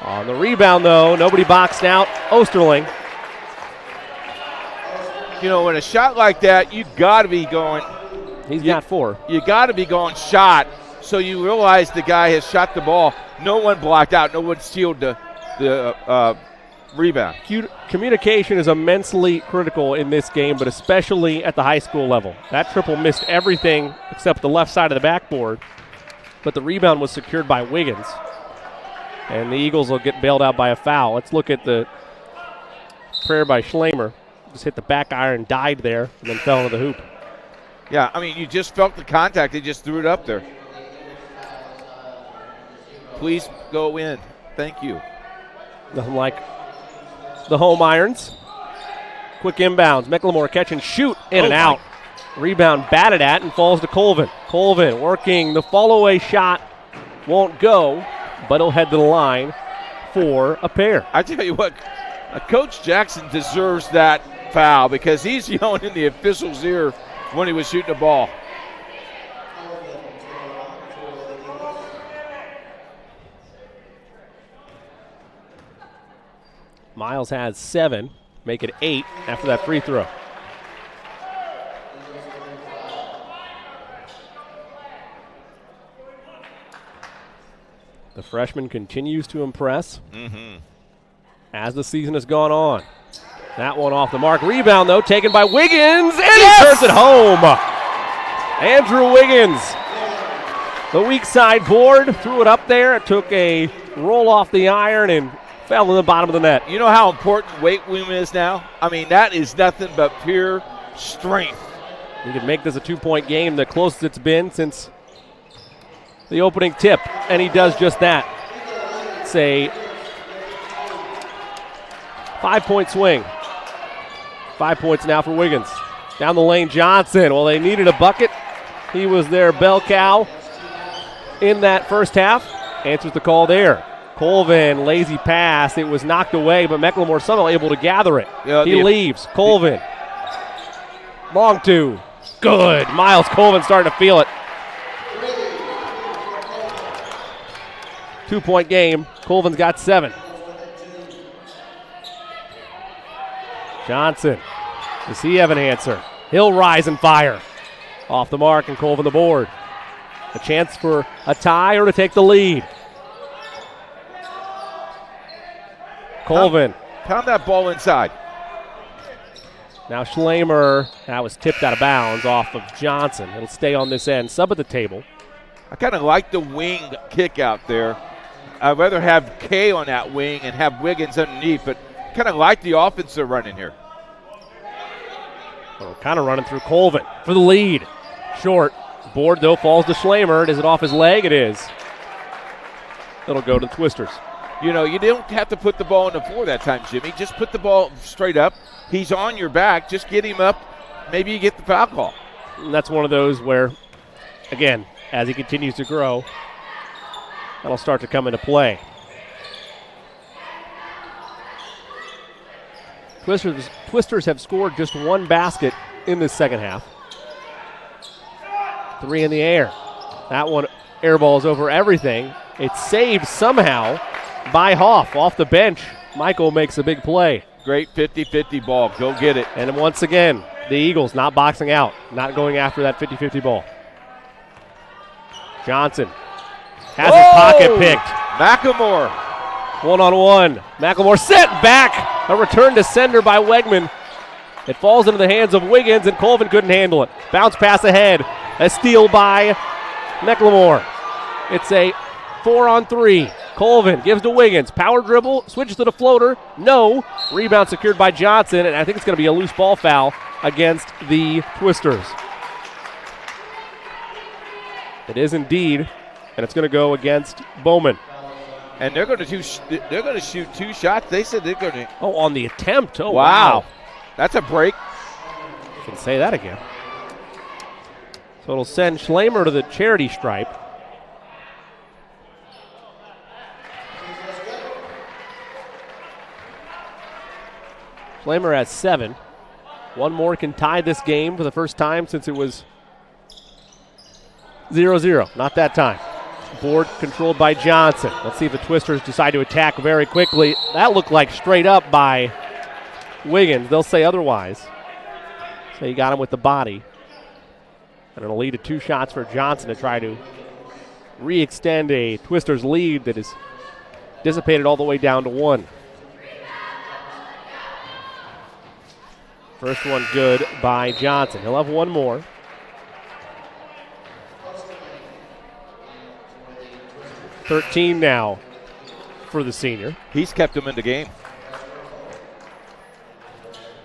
On the rebound, though, nobody boxed out. Osterling. You know, when a shot like that, you got to be going. He's got 4. You got to be going shot, so you realize the guy has shot the ball. No one blocked out. No one sealed the rebound. Communication is immensely critical in this game, but especially at the high school level. That triple missed everything except the left side of the backboard, but the rebound was secured by Wiggins. And the Eagles will get bailed out by a foul. Let's look at the prayer by Schlamer. Just hit the back iron, died there, and then fell into the hoop. Yeah, I mean, you just felt the contact. They just threw it up there. Please go in. Thank you. Nothing like the home irons. Quick inbounds. McLemore catch and shoot. In and out. Rebound batted at and falls to Colvin. Colvin working the fall-away shot. Won't go, but he'll head to the line for a pair. I tell you what, Coach Jackson deserves that foul because he's yelling in the official's ear when he was shooting the ball. Miles has 7, make it 8 after that free throw. The freshman continues to impress as the season has gone on. That one off the mark. Rebound, though, taken by Wiggins, and he turns it home. Andrew Wiggins, the weak side board, threw it up there. It took a roll off the iron and fell in the bottom of the net. You know how important weight room is now? I mean, that is nothing but pure strength. You can make this a 2-point game, the closest it's been since the opening tip, and he does just that. It's a 5-point swing. 5 points now for Wiggins. Down the lane, Johnson. Well, they needed a bucket. He was their bell cow in that first half. Answers the call there. Colvin, lazy pass. It was knocked away, but McLemore somehow able to gather it. He leaves. Colvin. Long two. Good. Miles Colvin starting to feel it. 2-point game. Colvin's got 7. Johnson. Does he have an answer? He'll rise and fire. Off the mark and Colvin the board. A chance for a tie or to take the lead. Colvin. Pound that ball inside. Now Schlamer. That was tipped out of bounds off of Johnson. It'll stay on this end. Sub at the table. I kind of like the wing kick out there. I'd rather have Kay on that wing and have Wiggins underneath, but kind of like the offense they're running here. Well, kind of running through Colvin for the lead. Short. Board, though, falls to Schlamer. Is it off his leg? It is. It'll go to the Twisters. You know, you don't have to put the ball on the floor that time, Jimmy. Just put the ball straight up. He's on your back. Just get him up. Maybe you get the foul call. And that's one of those where, again, as he continues to grow, that'll start to come into play. Twisters have scored just 1 basket in this second half. 3 in the air. That one airballs over everything. It's saved somehow by Hoff off the bench. Michael makes a big play. Great 50-50 ball. Go get it. And once again, the Eagles not boxing out, not going after that 50-50 ball. Johnson has his pocket picked. McLemore. 1-on-1. McLemore set back. A return to sender by Wegman. It falls into the hands of Wiggins, and Colvin couldn't handle it. Bounce pass ahead. A steal by McLemore. It's a 4-on-3. Colvin gives to Wiggins. Power dribble. Switches to the floater. No. Rebound secured by Johnson, and I think it's going to be a loose ball foul against the Twisters. It is indeed, and it's going to go against Bowman. And they're going to shoot 2 shots. They said they're going to. Oh, on the attempt. Oh, wow. That's a break. Can say that again. So it'll send Schlamer to the charity stripe. Schlamer has 7. One more can tie this game for the first time since it was 0-0. Not that time. Board controlled by Johnson. Let's see if the Twisters decide to attack very quickly. That looked like straight up by Wiggins. They'll say otherwise. So he got him with the body. And it'll lead to 2 shots for Johnson to try to re-extend a Twisters lead that is dissipated all the way down to 1. First one good by Johnson. He'll have one more. 13 now for the senior. He's kept them in the game.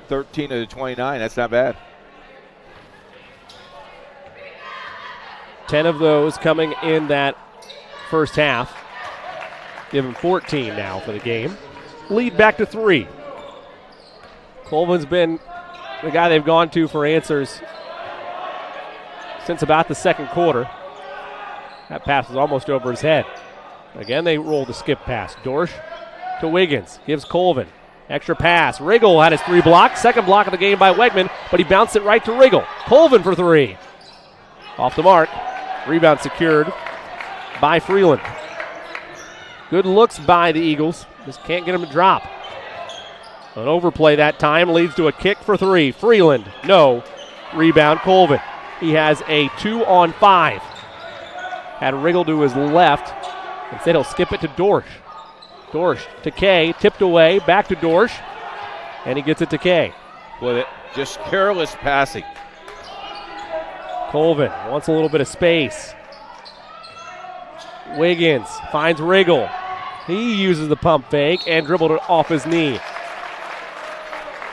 13 of the 29, that's not bad. 10 of those coming in that first half. Give him 14 now for the game. Lead back to 3. Colvin's been the guy they've gone to for answers since about the second quarter. That pass was almost over his head. Again, they roll the skip pass. Dorsch to Wiggins. Gives Colvin. Extra pass. Riggle had his 3 blocks. Second block of the game by Wegman, but he bounced it right to Riggle. Colvin for 3. Off the mark. Rebound secured by Freeland. Good looks by the Eagles. Just can't get him to drop. An overplay that time leads to a kick for 3. Freeland, no. Rebound, Colvin. He has a 2-on-5. Had Riggle to his left. Instead, he'll skip it to Dorsch. Dorsch to Kay, tipped away, back to Dorsch, and he gets it to Kay. With it, just careless passing. Colvin wants a little bit of space. Wiggins finds Riggle. He uses the pump fake and dribbled it off his knee.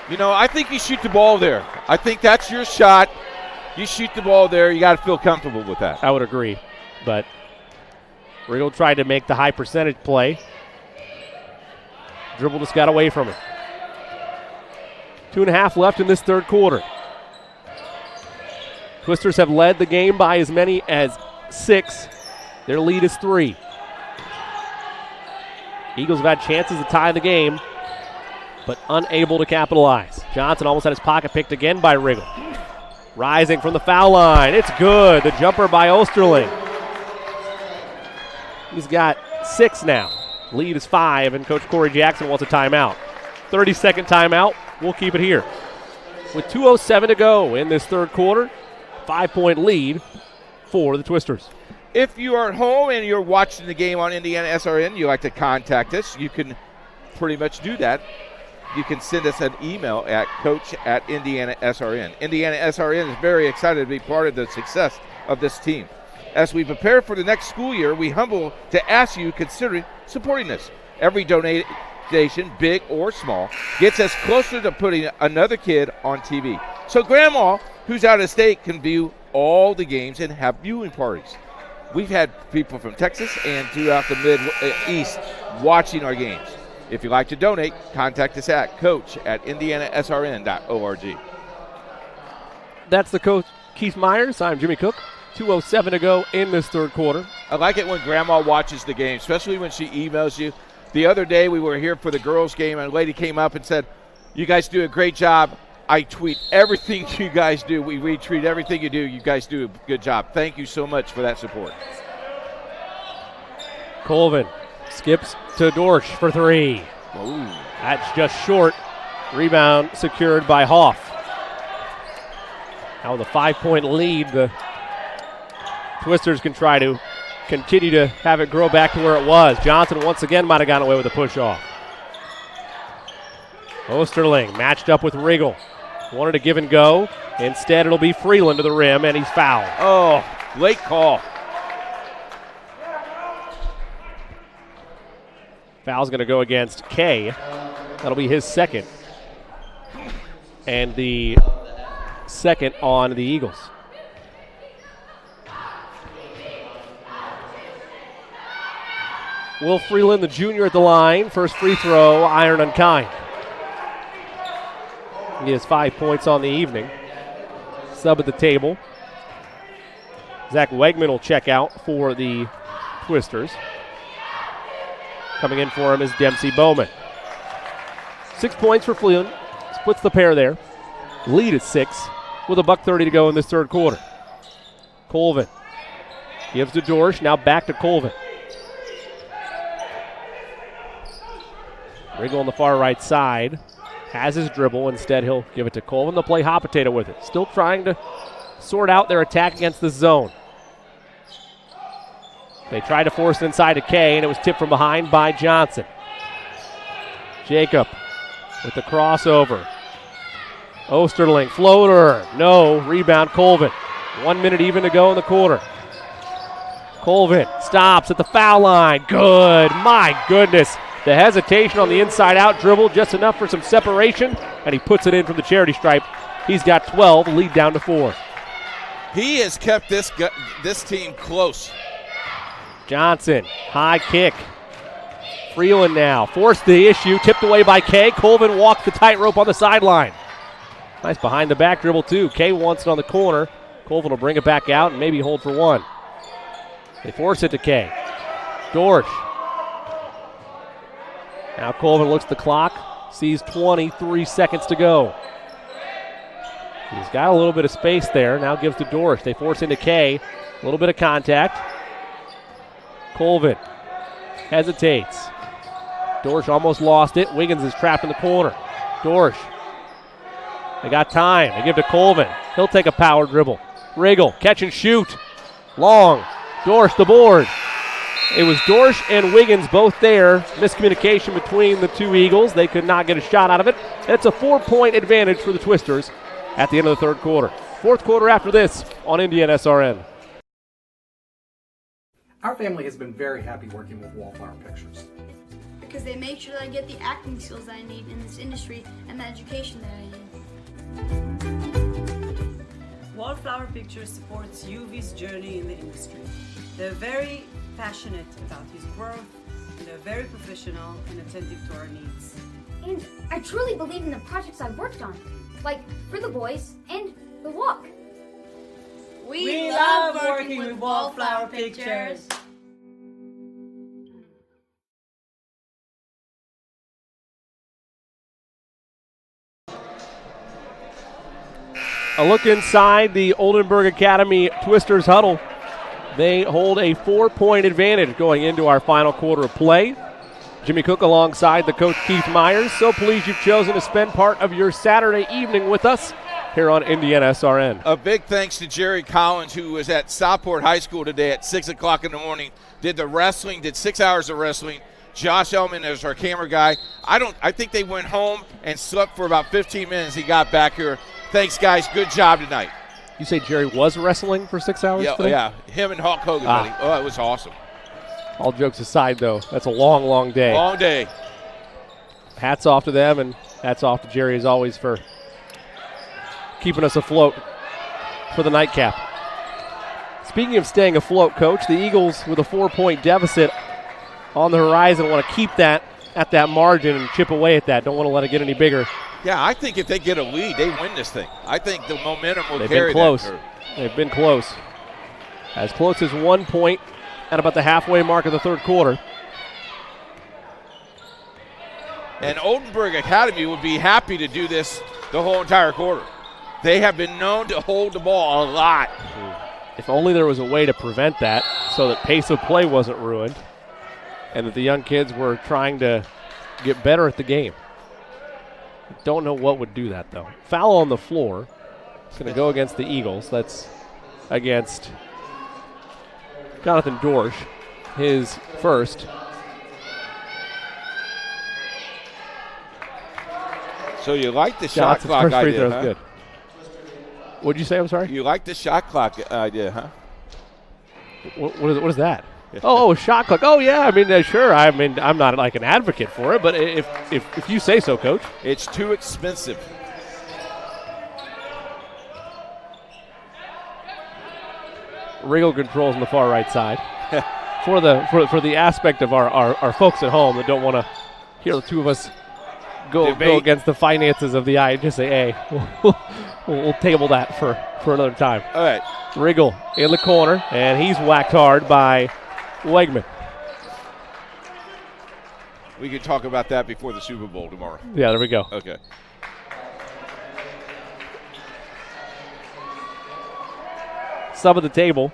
You know, I think you shoot the ball there. I think that's your shot. You shoot the ball there, you got to feel comfortable with that. I would agree, but Riggle tried to make the high percentage play. Dribble just got away from it. 2.5 left in this third quarter. Twisters have led the game by as many as 6. Their lead is 3. Eagles have had chances to tie the game, but unable to capitalize. Johnson almost had his pocket picked again by Riggle. Rising from the foul line. It's good. The jumper by Osterling. He's got 6 now. Lead is 5, and Coach Corey Jackson wants a timeout. 30-second timeout. We'll keep it here. With 2:07 to go in this third quarter, 5-point lead for the Twisters. If you are at home and you're watching the game on Indiana SRN, you like to contact us, you can pretty much do that. You can send us an email at coach@IndianaSRN. Indiana SRN is very excited to be part of the success of this team. As we prepare for the next school year, we humble to ask you consider supporting us. Every donation, big or small, gets us closer to putting another kid on TV. So Grandma, who's out of state, can view all the games and have viewing parties. We've had people from Texas and throughout the Mid-East watching our games. If you'd like to donate, contact us at coach@indianasrn.org. That's the coach, Keith Myers. I'm Jimmy Cook. 2:07 to go in this third quarter. I like it when Grandma watches the game, especially when she emails you. The other day we were here for the girls' game, and a lady came up and said, "You guys do a great job. I tweet everything you guys do. We retweet everything you do. You guys do a good job. Thank you so much for that support." Colvin skips to Dorsch for 3. Ooh. That's just short. Rebound secured by Hoff. Now with a 5-point lead, the Twisters can try to continue to have it grow back to where it was. Johnson once again might have gotten away with a push-off. Osterling matched up with Riggle. Wanted to give and go. Instead, it'll be Freeland to the rim, and he's fouled. Oh, late call. Foul's going to go against Kay. That'll be his second. And the second on the Eagles. Will Freeland, the junior, at the line. First free throw, iron unkind. He has 5 points on the evening. Sub at the table. Zach Wegman will check out for the Twisters. Coming in for him is Dempsey Bowman. 6 points for Freeland. Splits the pair there. Lead at 6 with $1:30 to go in this third quarter. Colvin Gives to Dorsch, now back to Colvin. Riggle on the far right side. Has his dribble. Instead, he'll give it to Colvin. They'll play hot potato with it. Still trying to sort out their attack against the zone. They tried to force it inside to Kay, and it was tipped from behind by Johnson. Jacob with the crossover. Osterling, floater. No, rebound Colvin. 1 minute even to go in the quarter. Colvin stops at the foul line. Good, my goodness. The hesitation on the inside-out dribble, just enough for some separation, and he puts it in from the charity stripe. He's got 12, lead down to 4. He has kept this team close. Johnson, high kick. Freeland now, forced the issue, tipped away by Kay. Colvin walks the tightrope on the sideline. Nice behind-the-back dribble, too. Kay wants it on the corner. Colvin will bring it back out and maybe hold for one. They force it to Kay. Dorsch. Now Colvin looks at the clock, sees 23 seconds to go. He's got a little bit of space there, now gives to Dorsch. They force into Kay, a little bit of contact. Colvin hesitates. Dorsch almost lost it. Wiggins is trapped in the corner. Dorsch. They got time. They give to Colvin. He'll take a power dribble. Riggle, catch and shoot. Long. Dorsch the board. It was Dorsch and Wiggins both there. Miscommunication between the two Eagles. They could not get a shot out of it. It's a 4-point advantage for the Twisters at the end of the third quarter. Fourth quarter after this on Indiana SRN. Our family has been very happy working with Wallflower Pictures. Because they make sure that I get the acting skills that I need in this industry and the education that I need. Wallflower Pictures supports UV's journey in the industry. They're very passionate about his growth, and they're very professional and attentive to our needs. And I truly believe in the projects I've worked on, like For the Boys and The Walk. We love working with Wallflower Pictures. A look inside the Oldenburg Academy Twisters huddle. They hold a 4-point advantage going into our final quarter of play. Jimmy Cook alongside the coach Keith Myers. So pleased you've chosen to spend part of your Saturday evening with us here on Indiana SRN. A big thanks to Jerry Collins, who was at Southport High School today at 6 o'clock in the morning. Did the wrestling, did 6 hours of wrestling. Josh Ellman is our camera guy. I think they went home and slept for about 15 minutes. He got back here. Thanks, guys. Good job tonight. You say Jerry was wrestling for 6 hours today? Yeah, him and Hulk Hogan, buddy. Oh, it was awesome. All jokes aside, though, that's a long, long day. Long day. Hats off to them, and hats off to Jerry, as always, for keeping us afloat for the nightcap. Speaking of staying afloat, Coach, the Eagles with a 4-point deficit on the horizon want to keep that at that margin and chip away at that. Don't want to let it get any bigger. Yeah, I think if they get a lead, they win this thing. I think the momentum will They've carry been close. that. They've been close. As close as 1 point at about the halfway mark of the third quarter. And Oldenburg Academy would be happy to do this the whole entire quarter. They have been known to hold the ball a lot. If only there was a way to prevent that so that pace of play wasn't ruined and that the young kids were trying to get better at the game. Don't know what would do that, though. Foul on the floor. It's going to go against the Eagles. That's against Jonathan Dorsch, his first. So you like the shot clock first free idea, throw is huh? good. What'd you say? I'm sorry? You like the shot clock idea, huh? What is that? Oh, shot clock. Oh, yeah. I mean, sure. I mean, I'm not like an advocate for it, but if you say so, Coach. It's too expensive. Riggle controls on the far right side. for the aspect of our folks at home that don't want to hear the two of us go against the finances of the IHSAA, we'll table that for another time. All right. Riggle in the corner, and he's whacked hard by Wegman. We can talk about that before the Super Bowl tomorrow. Yeah, there we go. Okay. Sub at the table.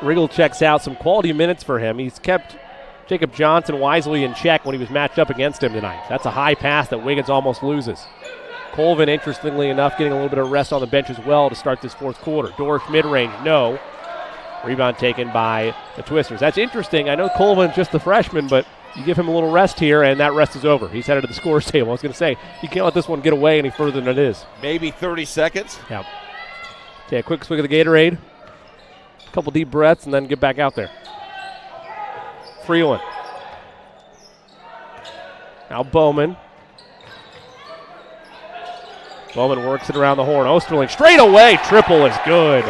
Riggle checks out. Some quality minutes for him. He's kept Jacob Johnson wisely in check when he was matched up against him tonight. That's a high pass that Wiggins almost loses. Colvin, interestingly enough, getting a little bit of rest on the bench as well to start this fourth quarter. Dorsch mid-range, no. Rebound taken by the Twisters. That's interesting. I know Colvin's just the freshman, but you give him a little rest here, and that rest is over. He's headed to the scorer's table. I was going to say, you can't let this one get away any further than it is. Maybe 30 seconds. Yep. Take a quick swig of the Gatorade, a couple deep breaths, and then get back out there. Freeland. Now Bowman. Bowman works it around the horn. Osterling straight away. Triple is good.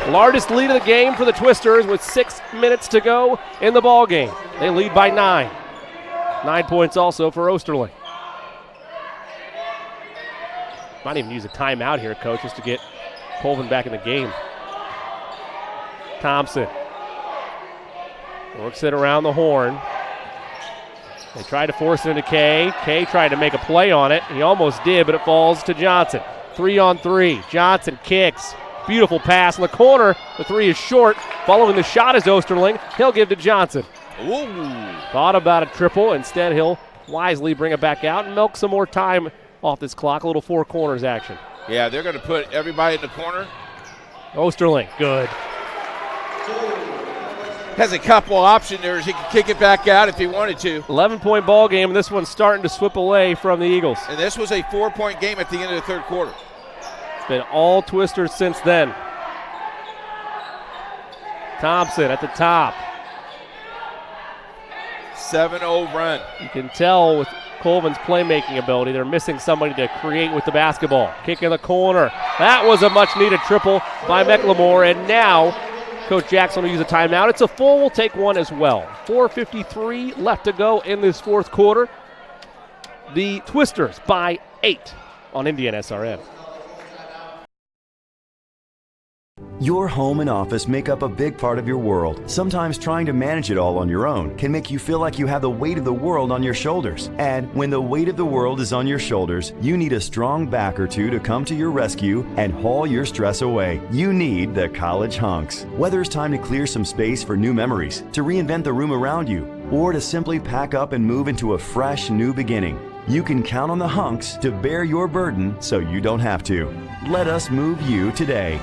Largest lead of the game for the Twisters with 6 minutes to go in the ball game. They lead by 9. 9 points also for Osterling. Might even use a timeout here, Coach, just to get Colvin back in the game. Thompson works it around the horn. They tried to force it into Kay. Kay tried to make a play on it. He almost did, but it falls to Johnson. 3-on-3. Johnson kicks. Beautiful pass in the corner. The three is short. Following the shot is Osterling. He'll give to Johnson. Ooh. Thought about a triple. Instead, he'll wisely bring it back out and milk some more time off this clock. A little four corners action. Yeah, they're going to put everybody in the corner. Osterling, good. Has a couple options there. He can kick it back out if he wanted to. 11-point ball game, and this one's starting to slip away from the Eagles. And this was a 4-point game at the end of the third quarter. It's been all Twisters since then. Thompson at the top. 7-0 run. You can tell with Colvin's playmaking ability, they're missing somebody to create with the basketball. Kick in the corner. That was a much-needed triple by McLemore, and now Coach Jackson will use a timeout. It's a full. We'll take one as well. 4:53 left to go in this fourth quarter. The Twisters by 8 on Indiana SRN. Your home and office make up a big part of your world. Sometimes trying to manage it all on your own can make you feel like you have the weight of the world on your shoulders. And when the weight of the world is on your shoulders, you need a strong back or two to come to your rescue and haul your stress away. You need the College Hunks. Whether it's time to clear some space for new memories, to reinvent the room around you, or to simply pack up and move into a fresh new beginning, you can count on the Hunks to bear your burden so you don't have to. Let us move you today.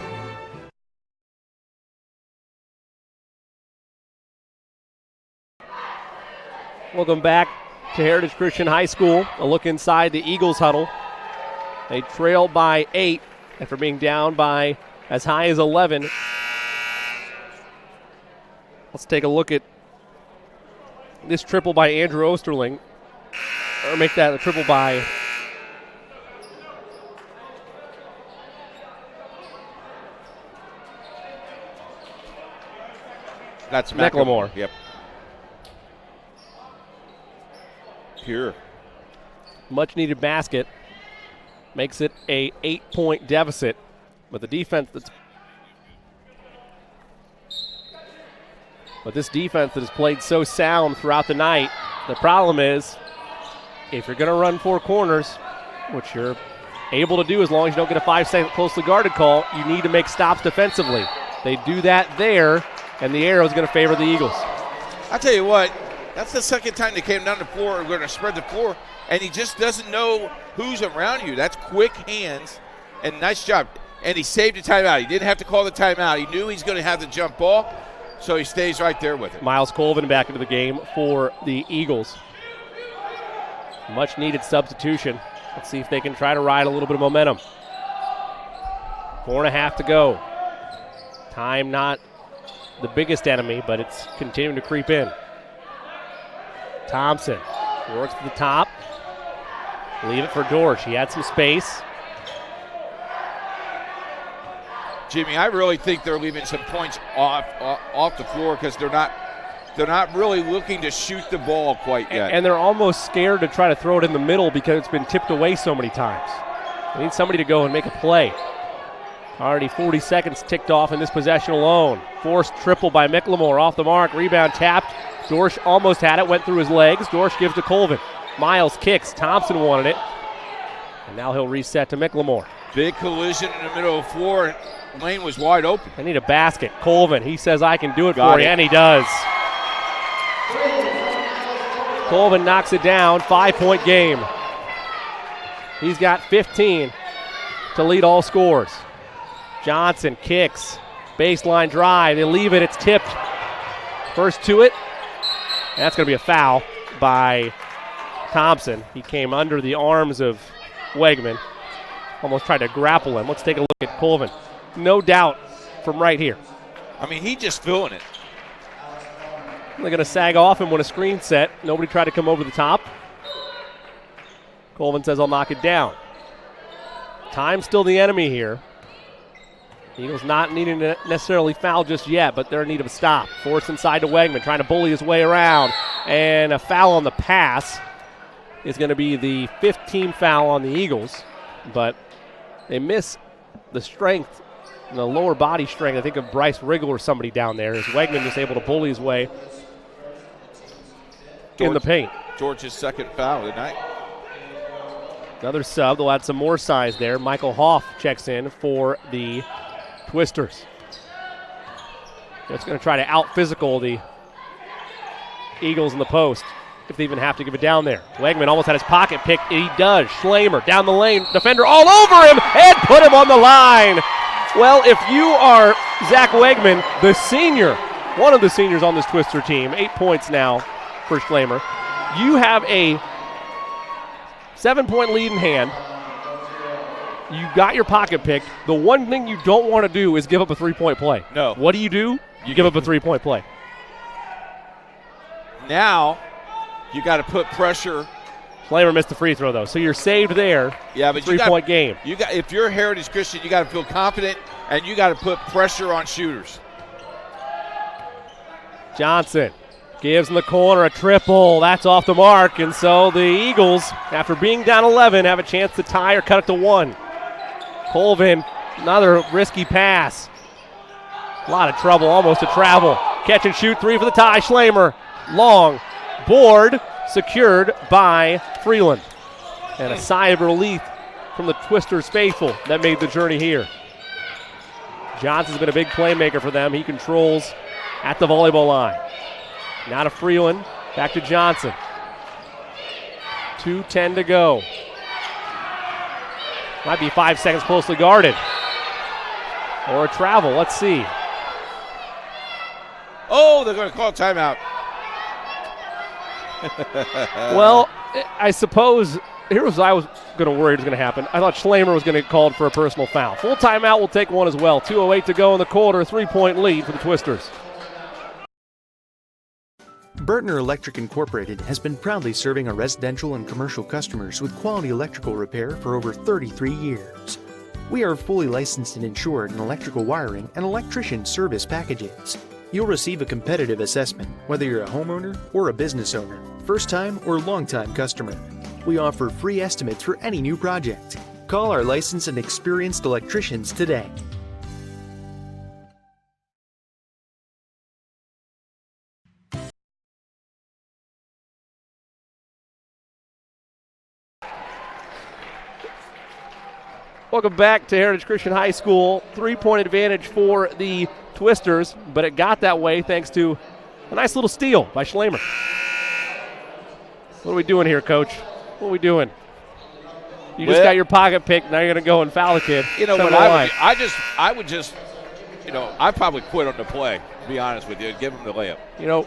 Welcome back to Heritage Christian High School. A look inside the Eagles huddle. They trail by 8 after being down by as high as 11. Let's take a look at this triple by Andrew Osterling. Or make that a triple by that's McLemore. Yep. Pure. Much needed basket. Makes it a 8-point deficit. But the defense this defense that has played so sound throughout the night, the problem is if you're going to run four corners, which you're able to do as long as you don't get a 5-second closely guarded call, you need to make stops defensively. They do that there, and the arrow is going to favor the Eagles. I'll tell you what, that's the second time they came down the floor. We're going to spread the floor, and he just doesn't know who's around you. That's quick hands, and nice job. And he saved the timeout. He didn't have to call the timeout. He knew he's going to have the jump ball, so he stays right there with it. Miles Colvin back into the game for the Eagles. Much needed substitution. Let's see if they can try to ride a little bit of momentum. 4.5 to go. Time not the biggest enemy, but it's continuing to creep in. Thompson works to the top. Leave it for Dorsch. He had some space. Jimmy, I really think they're leaving some points off the floor because they're not really looking to shoot the ball quite yet. And they're almost scared to try to throw it in the middle because it's been tipped away so many times. They need somebody to go and make a play. Already 40 seconds ticked off in this possession alone. Forced triple by McLemore off the mark. Rebound tapped. Dorsch almost had it, went through his legs. Dorsch gives to Colvin. Miles kicks. Thompson wanted it. And now he'll reset to McLemore. Big collision in the middle of the floor. Lane was wide open. I need a basket. Colvin, he says I can do it Got for you, it. and he does. Colvin knocks it down, 5-point game. He's got 15 to lead all scores. Johnson kicks, baseline drive, they leave it, it's tipped. First to it, and that's going to be a foul by Thompson. He came under the arms of Wegman, almost tried to grapple him. Let's take a look at Colvin. No doubt from right here. I mean, he just feeling it. They're going to sag off him when a screen set. Nobody tried to come over the top. Colvin says, I'll knock it down. Time's still the enemy here. Eagles not needing to necessarily foul just yet, but they're in need of a stop. Force inside to Wegman, trying to bully his way around. And a foul on the pass is going to be the 15th foul on the Eagles. But they miss the strength, the lower body strength, I think, of Bryce Riggle or somebody down there, as Wegman is able to bully his way in the paint. George's second foul of the night. Another sub. They'll add some more size there. Michael Hoff checks in for the Twisters. It's going to try to out-physical the Eagles in the post, if they even have to give it down there. Wegman almost had his pocket picked. He does. Schlamer down the lane. Defender all over him and put him on the line. Well, if you are Zach Wegman, the senior, one of the seniors on this Twister team, 8 points now for Schlamer, you have a 7-point lead in hand. You got your pocket picked. The one thing you don't want to do is give up a 3-point play. No. What do? You give up a 3-point play. Now, you got to put pressure. Schlamer missed the free throw, though, so you're saved there. Yeah, but 3-point game. You got, if you're Heritage Christian, you got to feel confident, and you got to put pressure on shooters. Johnson gives in the corner a triple. That's off the mark, and so the Eagles, after being down 11, have a chance to tie or cut it to 1. Colvin, another risky pass. A lot of trouble, almost a travel. Catch and shoot, 3 for the tie. Schlamer, long, board, secured by Freeland. And a sigh of relief from the Twisters faithful that made the journey here. Johnson's been a big playmaker for them. He controls at the volleyball line. Now to Freeland, back to Johnson. 2:10 to go. Might be 5 seconds closely guarded. Or a travel, let's see. Oh, they're going to call timeout. Well, I suppose, here was I was going to worry was going to happen. I thought Schlamer was going to get called for a personal foul. Full timeout will take one as well. 2:08 to go in the quarter, 3-point lead for the Twisters. Burtner Electric Incorporated has been proudly serving our residential and commercial customers with quality electrical repair for over 33 years. We are fully licensed and insured in electrical wiring and electrician service packages. You'll receive a competitive assessment, whether you're a homeowner or a business owner, first-time or long-time customer. We offer free estimates for any new project. Call our licensed and experienced electricians today. Welcome back to Heritage Christian High School. 3-point advantage for the Twisters, but it got that way thanks to a nice little steal by Schlamer. What are we doing here, Coach? What are we doing? You just got your pocket picked, now you're going to go and foul the kid. You know what? I would just, I'd probably quit on the play, to be honest with you, and give him the layup. You know,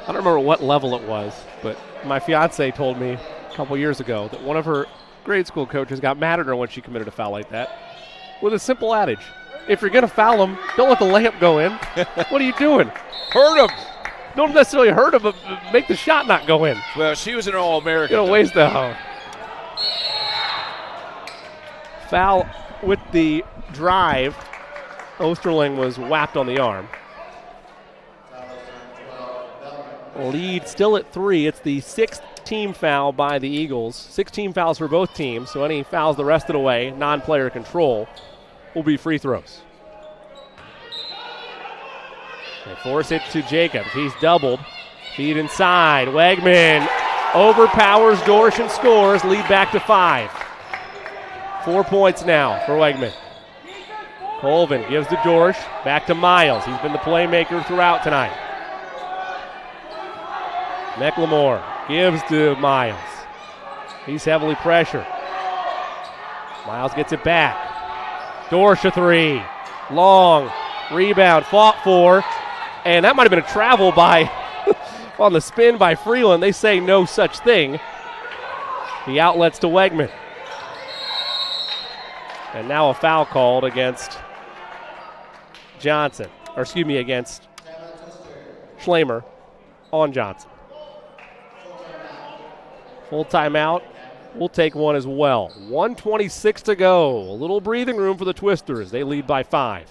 I don't remember what level it was, but my fiance told me a couple years ago that one of her grade school coaches got mad at her when she committed a foul like that with a simple adage. If you're going to foul him, don't let the layup go in. What are you doing? Hurt him. Don't necessarily hurt him, but make the shot not go in. Well, she was an All-American. Gonna waste the foul with the drive. Osterling was whapped on the arm. Lead still at 3. It's the 6th team foul by the Eagles. 16 fouls for both teams, so any fouls the rest of the way, non-player control, will be free throws. They force it to Jacobs. He's doubled. Feed inside. Wegman overpowers Dorsch and scores. Lead back to 5. 4 points now for Wegman. Colvin gives to Dorsch, back to Miles. He's been the playmaker throughout tonight. McLemore gives to Miles. He's heavily pressured. Miles gets it back. Dorsch a three. Long rebound, fought for, and that might have been a travel by on the spin by Freeland. They say no such thing. The outlets to Wegman. And now a foul called against Johnson, or excuse me, against Schlamer on Johnson. Full timeout. We'll take one as well. 1:26 to go. A little breathing room for the Twisters. They lead by 5.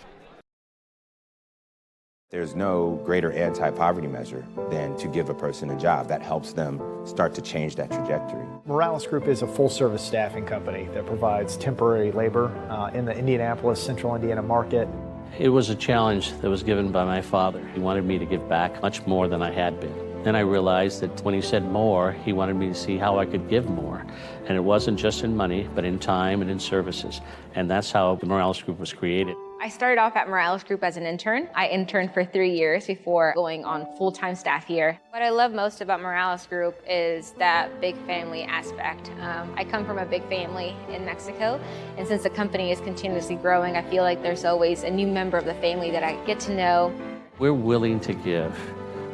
There's no greater anti-poverty measure than to give a person a job. That helps them start to change that trajectory. Morales Group is a full-service staffing company that provides temporary labor in the Indianapolis, Central Indiana market. It was a challenge that was given by my father. He wanted me to give back much more than I had been. Then I realized that when he said more, he wanted me to see how I could give more. And it wasn't just in money, but in time and in services. And that's how the Morales Group was created. I started off at Morales Group as an intern. I interned for 3 years before going on full-time staff here. What I love most about Morales Group is that big family aspect. I come from a big family in Mexico, and since the company is continuously growing, I feel like there's always a new member of the family that I get to know. We're willing to give.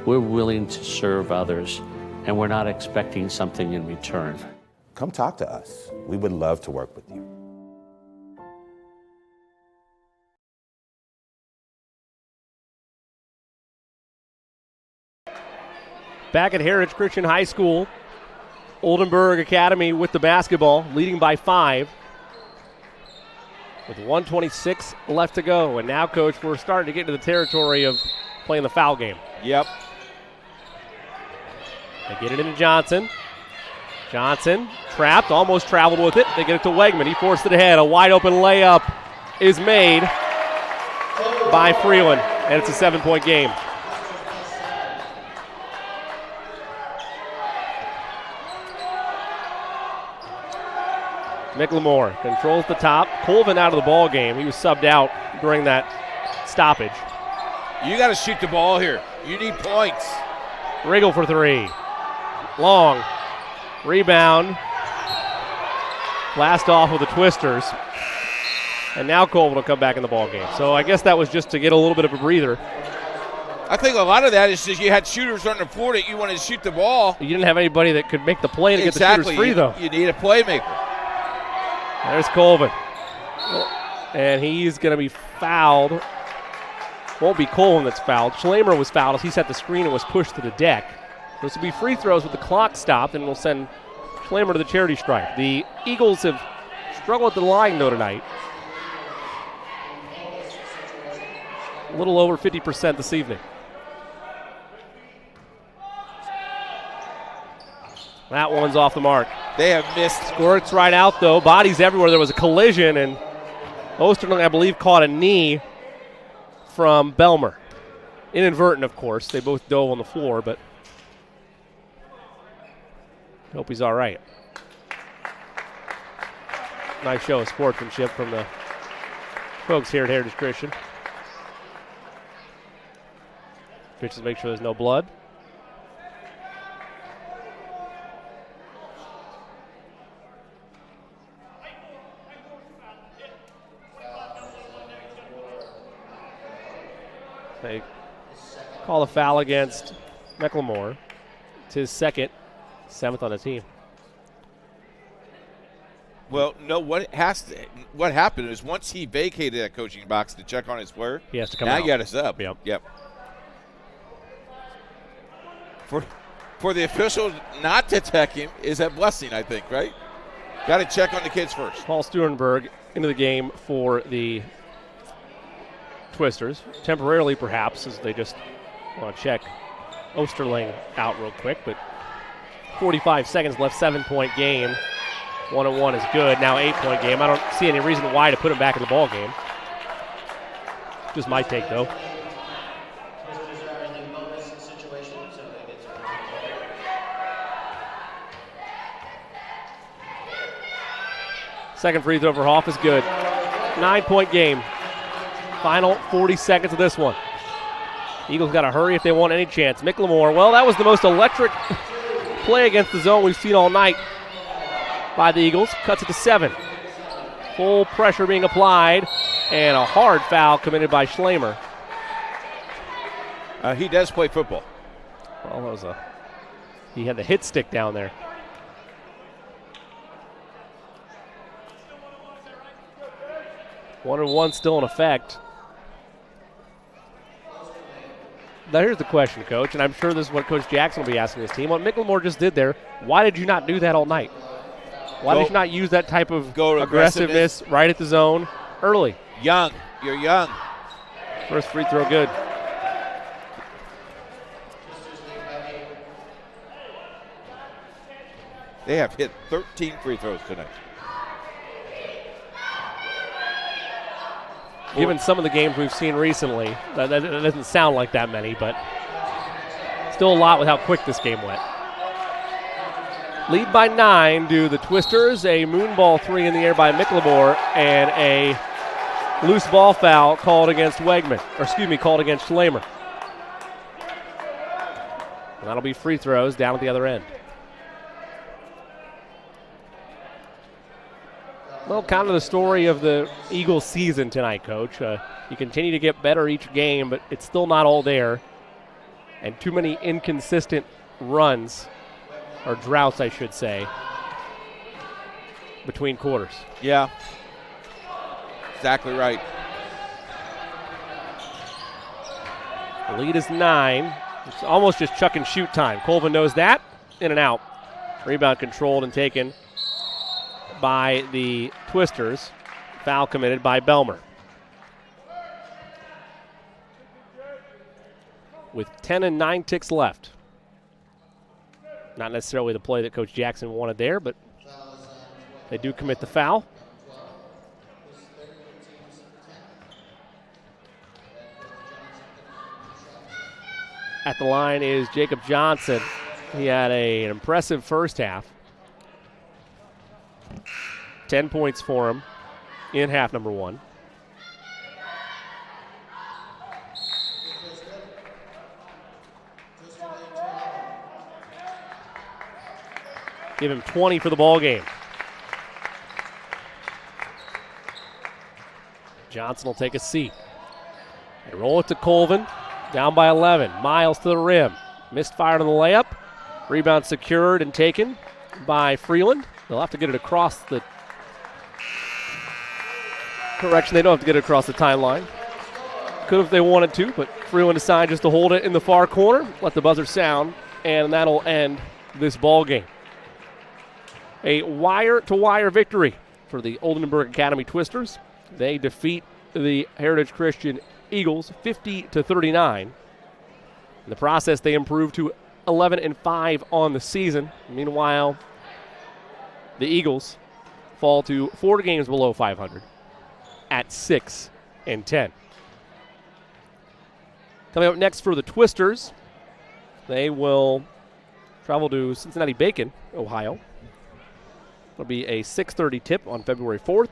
We're willing to serve others, and we're not expecting something in return. Come talk to us. We would love to work with you. Back at Heritage Christian High School, Oldenburg Academy with the basketball, leading by 5. With 1:26 left to go. And now, Coach, we're starting to get into the territory of playing the foul game. Yep. They get it into Johnson. Johnson trapped, almost traveled with it. They get it to Wegman. He forced it ahead. A wide open layup is made by Freeland, and it's a 7-point game. McLemore controls the top. Colvin out of the ball game. He was subbed out during that stoppage. You got to shoot the ball here. You need points. Riggle for 3. Long. Rebound. Blast off with the Twisters. And now Colvin will come back in the ball game. So I guess that was just to get a little bit of a breather. I think a lot of that is just you had shooters on the floor that you wanted to shoot the ball. You didn't have anybody that could make the play to get the shooters free, though. You need a playmaker. There's Colvin. And he's going to be fouled. Won't be Colvin that's fouled. Schlamer was fouled as he set the screen and was pushed to the deck. This will be free throws with the clock stopped, and we'll send Schlamer to the charity stripe. The Eagles have struggled at the line, though, tonight. A little over 50% this evening. That one's off the mark. They have missed. Squirts right out, though. Bodies everywhere. There was a collision, and Osterling, I believe, caught a knee from Belmer. Inadvertent, of course. They both dove on the floor, but hope he's all right. Nice show of sportsmanship from the folks here at Heritage Christian. Pitches to make sure there's no blood. They call a foul against McLemore. It's his second, 7th on the team. Well, no. What happened is once he vacated that coaching box to check on his player, he has to come now out. Now you got a sub. Yep. For the official not to check him is a blessing, I think, right? Got to check on the kids first. Paul Sturenberg into the game for the Twisters, temporarily perhaps, as they just want to check Osterling out real quick, but 45 seconds left, 7-point game. 1-1 is good. Now 8-point game. I don't see any reason why to put him back in the ball game. Just my take, though. Second free throw for Hoff is good. 9-point game. Final 40 seconds of this one. Eagles got to hurry if they want any chance. McLemore, well, that was the most electric play against the zone we've seen all night by the Eagles. Cuts it to 7. Full pressure being applied, and a hard foul committed by Schlamer. He does play football. Well, that was he had the hit stick down there. One and one still in effect. Now here's the question, Coach, and I'm sure this is what Coach Jackson will be asking his team. What McLemore just did there, why did you not do that all night? Why did you not use that type of aggressiveness right at the zone early? Young. You're young. First free throw good. They have hit 13 free throws tonight. Given some of the games we've seen recently, that doesn't sound like that many, but still a lot with how quick this game went. Lead by 9 do the Twisters. A moonball 3 in the air by McLemore, and a loose ball foul called against called against Schlamer. And that'll be free throws down at the other end. Well, kind of the story of the Eagles season tonight, Coach. You continue to get better each game, but it's still not all there. And too many inconsistent runs, or droughts, I should say, between quarters. Yeah. Exactly right. The lead is 9. It's almost just chuck and shoot time. Colvin knows that. In and out. Rebound controlled and taken by the Twisters. Foul committed by Belmer. With 10 and 9 ticks left. Not necessarily the play that Coach Jackson wanted there, but they do commit the foul. At the line is Jacob Johnson. He had an impressive first half. 10 points for him in half number 1. Give him 20 for the ball game. Johnson will take a seat. They roll it to Colvin. Down by 11. Miles to the rim. Missed fired on the layup. Rebound secured and taken by Freeland. They'll have to get it across the... Correction, they don't have to get it across the timeline. Could if they wanted to, but Freeland decided just to hold it in the far corner, let the buzzer sound, and that'll end this ball game. A wire-to-wire victory for the Oldenburg Academy Twisters. They defeat the Heritage Christian Eagles 50-39. In the process, they improved to 11-5 on the season. Meanwhile, the Eagles fall to 4 games below 500 at 6-10. Coming up next for the Twisters, they will travel to Cincinnati-Bacon, Ohio. It'll be a 6:30 tip on February 4th.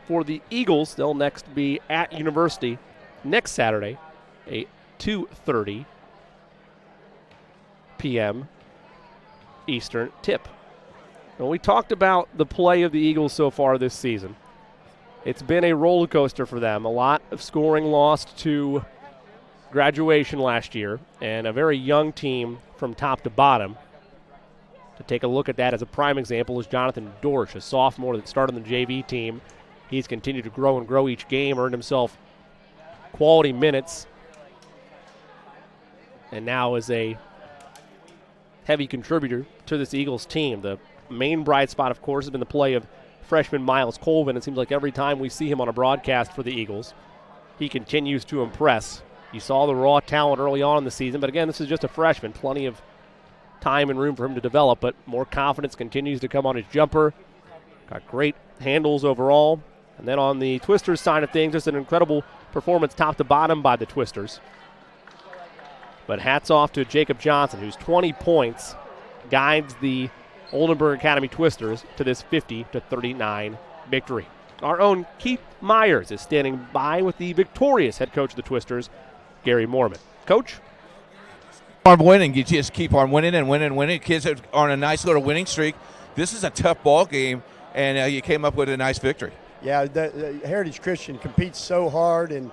For the Eagles, they'll next be at University next Saturday, a 2:30 p.m. Eastern tip. Now, we talked about the play of the Eagles so far this season. It's been a roller coaster for them. A lot of scoring lost to graduation last year, and a very young team from top to bottom. To take a look at that as a prime example is Jonathan Dorsch, a sophomore that started on the JV team. He's continued to grow and grow each game, earned himself quality minutes, and now is a heavy contributor to this Eagles team. The main bright spot, of course, has been the play of freshman Miles Colvin. It seems like every time we see him on a broadcast for the Eagles, he continues to impress. You saw the raw talent early on in the season, but again, this is just a freshman. Plenty of time and room for him to develop, but more confidence continues to come on his jumper. Got great handles overall. And then on the Twisters side of things, just an incredible performance top to bottom by the Twisters. But hats off to Jacob Johnson, whose 20 points guides the Oldenburg Academy Twisters to this 50-39 victory. Our own Keith Myers is standing by with the victorious head coach of the Twisters, Gary Moorman. Coach? On winning, you just keep on winning and winning and winning. Kids are on a nice little winning streak. This is a tough ball game, and you came up with a nice victory. Yeah, the Heritage Christian competes so hard, and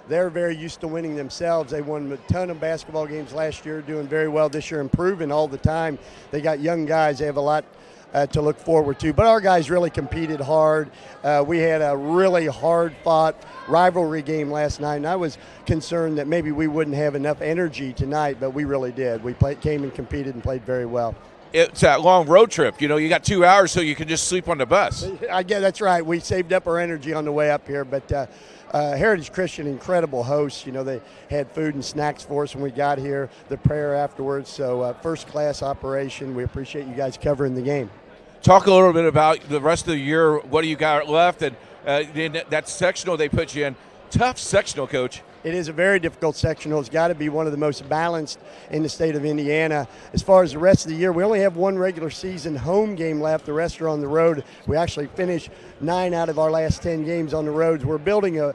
they're very used to winning themselves. They won a ton of basketball games last year, doing very well this year, improving all the time. They got young guys. They have a lot to look forward to. But our guys really competed hard. We had a really hard-fought rivalry game last night, and I was concerned that maybe we wouldn't have enough energy tonight, but we really did. We came and competed and played very well. It's that long road trip. You got 2 hours, so you can just sleep on the bus. I guess that's right. We saved up our energy on the way up here, but Heritage Christian, incredible hosts. They had food and snacks for us when we got here, the prayer afterwards. So first-class operation. We appreciate you guys covering the game. Talk a little bit about the rest of the year. What do you got left? And that sectional they put you in, tough sectional, Coach. It is a very difficult sectional. It's got to be one of the most balanced in the state of Indiana. As far as the rest of the year, we only have one regular season home game left. The rest are on the road. We actually finished 9 out of our last 10 games on the roads. We're building a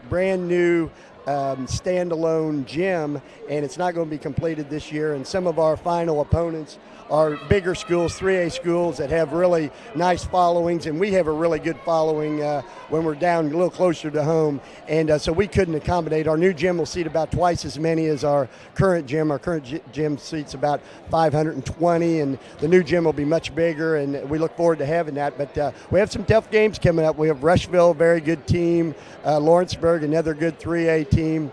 brand new standalone gym, and it's not going to be completed this year. And some of our final opponents are bigger schools, 3A schools that have really nice followings, and we have a really good following when we're down a little closer to home. And so we couldn't accommodate. Our new gym will seat about twice as many as our current gym. Our current gym seats about 520, and the new gym will be much bigger, and we look forward to having that. But we have some tough games coming up. We have Rushville, a very good team, Lawrenceburg, another good 3A team.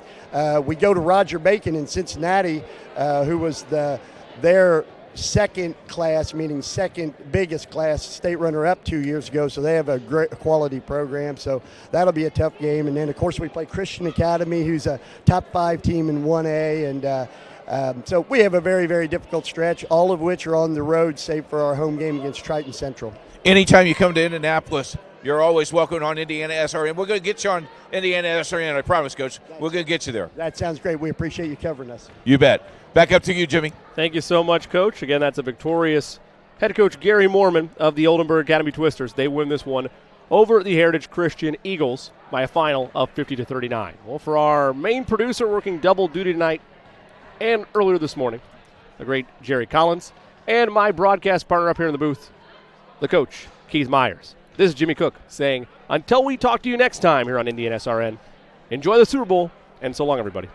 We go to Roger Bacon in Cincinnati, who was their second class, meaning second biggest class, state runner-up 2 years ago, so they have a great quality program, so that'll be a tough game. And then, of course, we play Christian Academy, who's a top 5 team in 1A, and so we have a very, very difficult stretch, all of which are on the road, save for our home game against Triton Central. Anytime you come to Indianapolis, you're always welcome on Indiana SRN. We're going to get you on Indiana SRN, I promise, Coach. We're going to get you there. That sounds great. We appreciate you covering us. You bet. Back up to you, Jimmy. Thank you so much, Coach. Again, that's a victorious head coach Gary Moorman of the Oldenburg Academy Twisters. They win this one over the Heritage Christian Eagles by a final of 50-39. Well, for our main producer working double duty tonight and earlier this morning, the great Jerry Collins, and my broadcast partner up here in the booth, the coach, Keith Myers. This is Jimmy Cook saying, until we talk to you next time here on Indiana SRN, enjoy the Super Bowl, and so long, everybody.